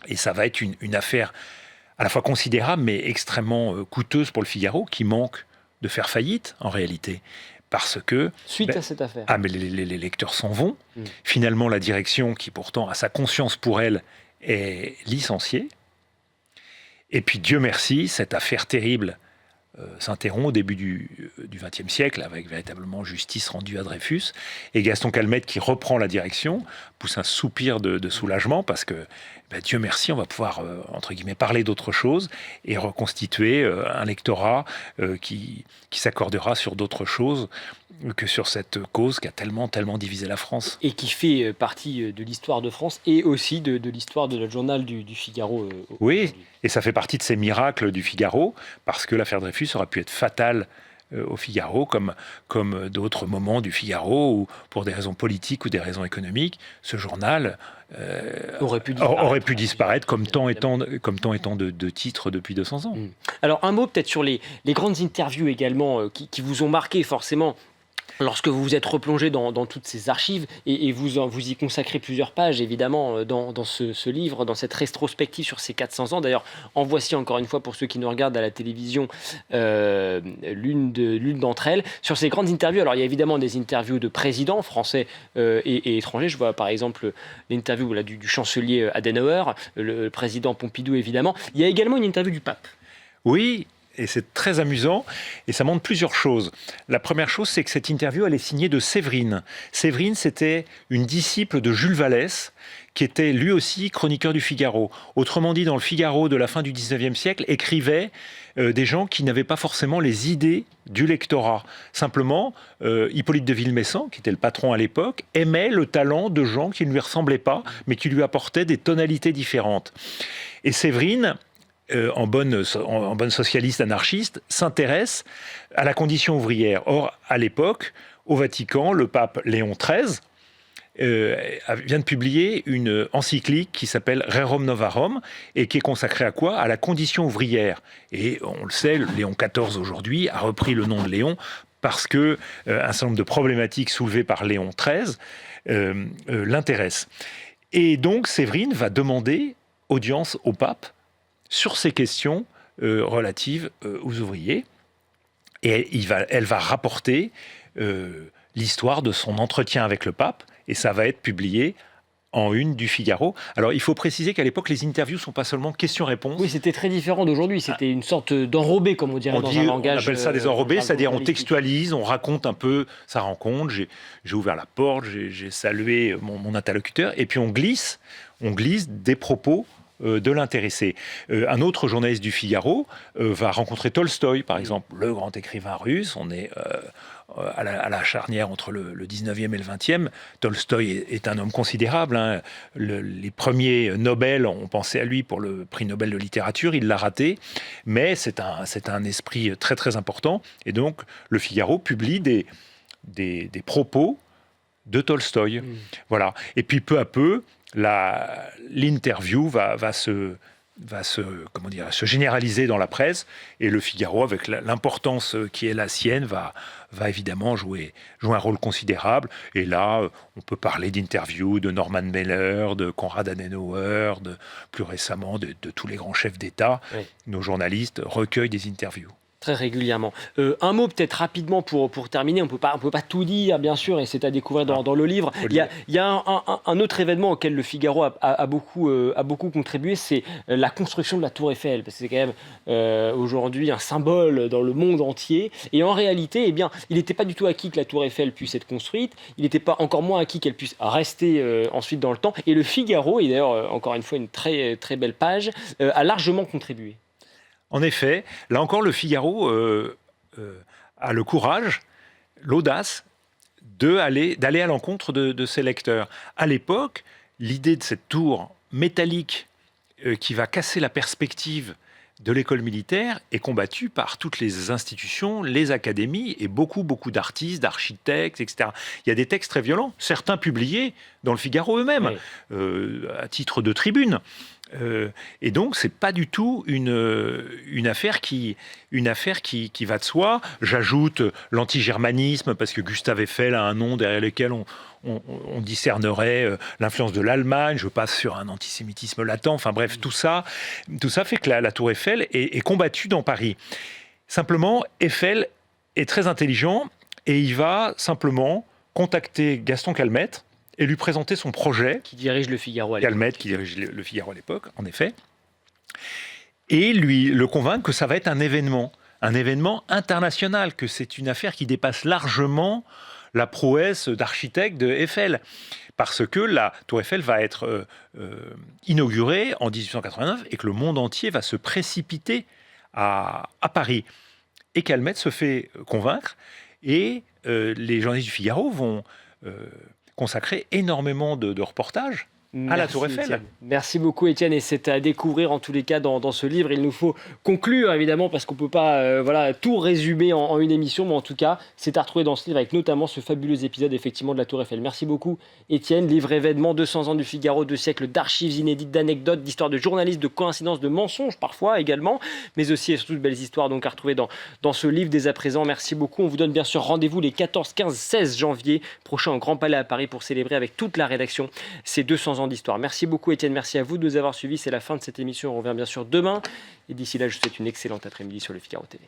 Et ça va être une affaire à la fois considérable, mais extrêmement coûteuse pour le Figaro, qui manque de faire faillite, en réalité. Parce que... Suite à cette affaire. Ah, mais les lecteurs s'en vont. Finalement, la direction, qui pourtant a sa conscience pour elle, est licenciée. Et puis, Dieu merci, cette affaire terrible s'interrompt au début du XXe siècle, avec véritablement justice rendue à Dreyfus. Et Gaston Calmette, qui reprend la direction, pousse un soupir de soulagement, parce que, Dieu merci, on va pouvoir, entre guillemets, parler d'autre chose et reconstituer un lectorat qui s'accordera sur d'autres choses que sur cette cause qui a tellement divisé la France. Et qui fait partie de l'histoire de France et aussi de l'histoire de notre journal du Figaro. Oui, et ça fait partie de ces miracles du Figaro, parce que l'affaire Dreyfus aurait pu être fatale au Figaro, comme d'autres moments du Figaro, où pour des raisons politiques ou des raisons économiques, ce journal aurait pu disparaître comme tant étant de titres depuis 200 ans. Alors un mot peut-être sur les grandes interviews également qui vous ont marqué forcément lorsque vous vous êtes replongé dans toutes ces archives, et vous y consacrez plusieurs pages, évidemment, dans ce livre, dans cette rétrospective sur ces 400 ans. D'ailleurs, en voici encore une fois, pour ceux qui nous regardent à la télévision, l'une d'entre elles. Sur ces grandes interviews, alors il y a évidemment des interviews de présidents français et étrangers. Je vois par exemple l'interview du chancelier Adenauer, le président Pompidou, évidemment. Il y a également une interview du pape. Oui, et c'est très amusant, et ça montre plusieurs choses. La première chose, c'est que cette interview, elle est signée de Séverine. Séverine, c'était une disciple de Jules Vallès, qui était lui aussi chroniqueur du Figaro. Autrement dit, dans le Figaro de la fin du 19e siècle, écrivaient des gens qui n'avaient pas forcément les idées du lectorat. Simplement, Hippolyte de Villemessant, qui était le patron à l'époque, aimait le talent de gens qui ne lui ressemblaient pas, mais qui lui apportaient des tonalités différentes. Et Séverine, en bonne socialiste anarchiste, s'intéresse à la condition ouvrière. Or, à l'époque, au Vatican, le pape Léon XIII vient de publier une encyclique qui s'appelle Rerum Novarum, et qui est consacrée à quoi ? À la condition ouvrière. Et on le sait, Léon XIV aujourd'hui a repris le nom de Léon parce que un certain nombre de problématiques soulevées par Léon XIII l'intéressent. Et donc, Séverine va demander audience au pape sur ces questions relatives aux ouvriers. Et elle va rapporter l'histoire de son entretien avec le pape, et ça va être publié en une du Figaro. Alors, il faut préciser qu'à l'époque, les interviews ne sont pas seulement questions-réponses. Oui, c'était très différent d'aujourd'hui. C'était une sorte d'enrobé, comme on dirait dans un langage. On appelle ça des enrobés, c'est-à-dire on textualise, on raconte un peu sa rencontre. J'ai ouvert la porte, j'ai salué mon interlocuteur, et puis on glisse des propos de l'intéressé. Un autre journaliste du Figaro va rencontrer Tolstoï, par exemple, le grand écrivain russe. On est à la charnière entre le 19e et le 20e. Tolstoï est un homme considérable. Hein. Les premiers Nobel ont pensé à lui pour le prix Nobel de littérature. Il l'a raté, mais c'est un esprit très très important. Et donc, le Figaro publie des propos de Tolstoï. Voilà. Et puis, peu à peu, l'interview va se généraliser dans la presse, et le Figaro, avec l'importance qui est la sienne, va évidemment jouer un rôle considérable. Et là, on peut parler d'interviews de Norman Mailer, de Konrad Adenauer, plus récemment de tous les grands chefs d'État. Oui. Nos journalistes recueillent des interviews. Très régulièrement. Un mot peut-être rapidement pour terminer. On peut pas tout dire, bien sûr, et c'est à découvrir dans le livre. Il y a un autre événement auquel le Figaro a beaucoup contribué, c'est la construction de la Tour Eiffel. Parce que c'est quand même aujourd'hui un symbole dans le monde entier. Et en réalité, il n'était pas du tout acquis que la Tour Eiffel puisse être construite. Il n'était pas encore moins acquis qu'elle puisse rester ensuite dans le temps. Et le Figaro, et d'ailleurs encore une fois une très très belle page, a largement contribué. En effet, là encore, le Figaro a le courage, l'audace d'aller à l'encontre de ses lecteurs. À l'époque, l'idée de cette tour métallique qui va casser la perspective de l'école militaire est combattue par toutes les institutions, les académies et beaucoup d'artistes, d'architectes, etc. Il y a des textes très violents, certains publiés dans le Figaro eux-mêmes, oui. À titre de tribune. Et donc, c'est pas du tout une affaire qui va de soi. J'ajoute l'antigermanisme, parce que Gustave Eiffel a un nom derrière lequel on discernerait l'influence de l'Allemagne. Je passe sur un antisémitisme latent. Enfin bref, tout ça fait que la tour Eiffel est combattue dans Paris. Simplement, Eiffel est très intelligent et il va simplement contacter Gaston Calmette et lui présenter son projet. Qui dirige le Figaro à l'époque. Calmette, qui dirige le Figaro à l'époque, en effet. Et lui le convaincre que ça va être un événement international, que c'est une affaire qui dépasse largement la prouesse d'architecte de Eiffel. Parce que la tour Eiffel va être inaugurée en 1889 et que le monde entier va se précipiter à Paris. Et Calmette se fait convaincre et les journalistes du Figaro vont consacrer énormément de reportages à la Tour Eiffel. Étienne. Merci beaucoup Étienne, et c'est à découvrir en tous les cas dans ce livre. Il nous faut conclure évidemment parce qu'on ne peut pas tout résumer en une émission, mais en tout cas c'est à retrouver dans ce livre avec notamment ce fabuleux épisode effectivement de la Tour Eiffel. Merci beaucoup Étienne. Livre événement, 200 ans du Figaro, 2 siècles d'archives inédites, d'anecdotes, d'histoires de journalistes, de coïncidences, de mensonges parfois également, mais aussi et surtout de belles histoires donc à retrouver dans ce livre dès à présent. Merci beaucoup. On vous donne bien sûr rendez-vous les 14, 15, 16 janvier prochains au Grand Palais à Paris pour célébrer avec toute la rédaction ces 200 ans d'histoire. Merci beaucoup Étienne, merci à vous de nous avoir suivis. C'est la fin de cette émission. On revient bien sûr demain. Et d'ici là, je vous souhaite une excellente après-midi sur le Figaro TV.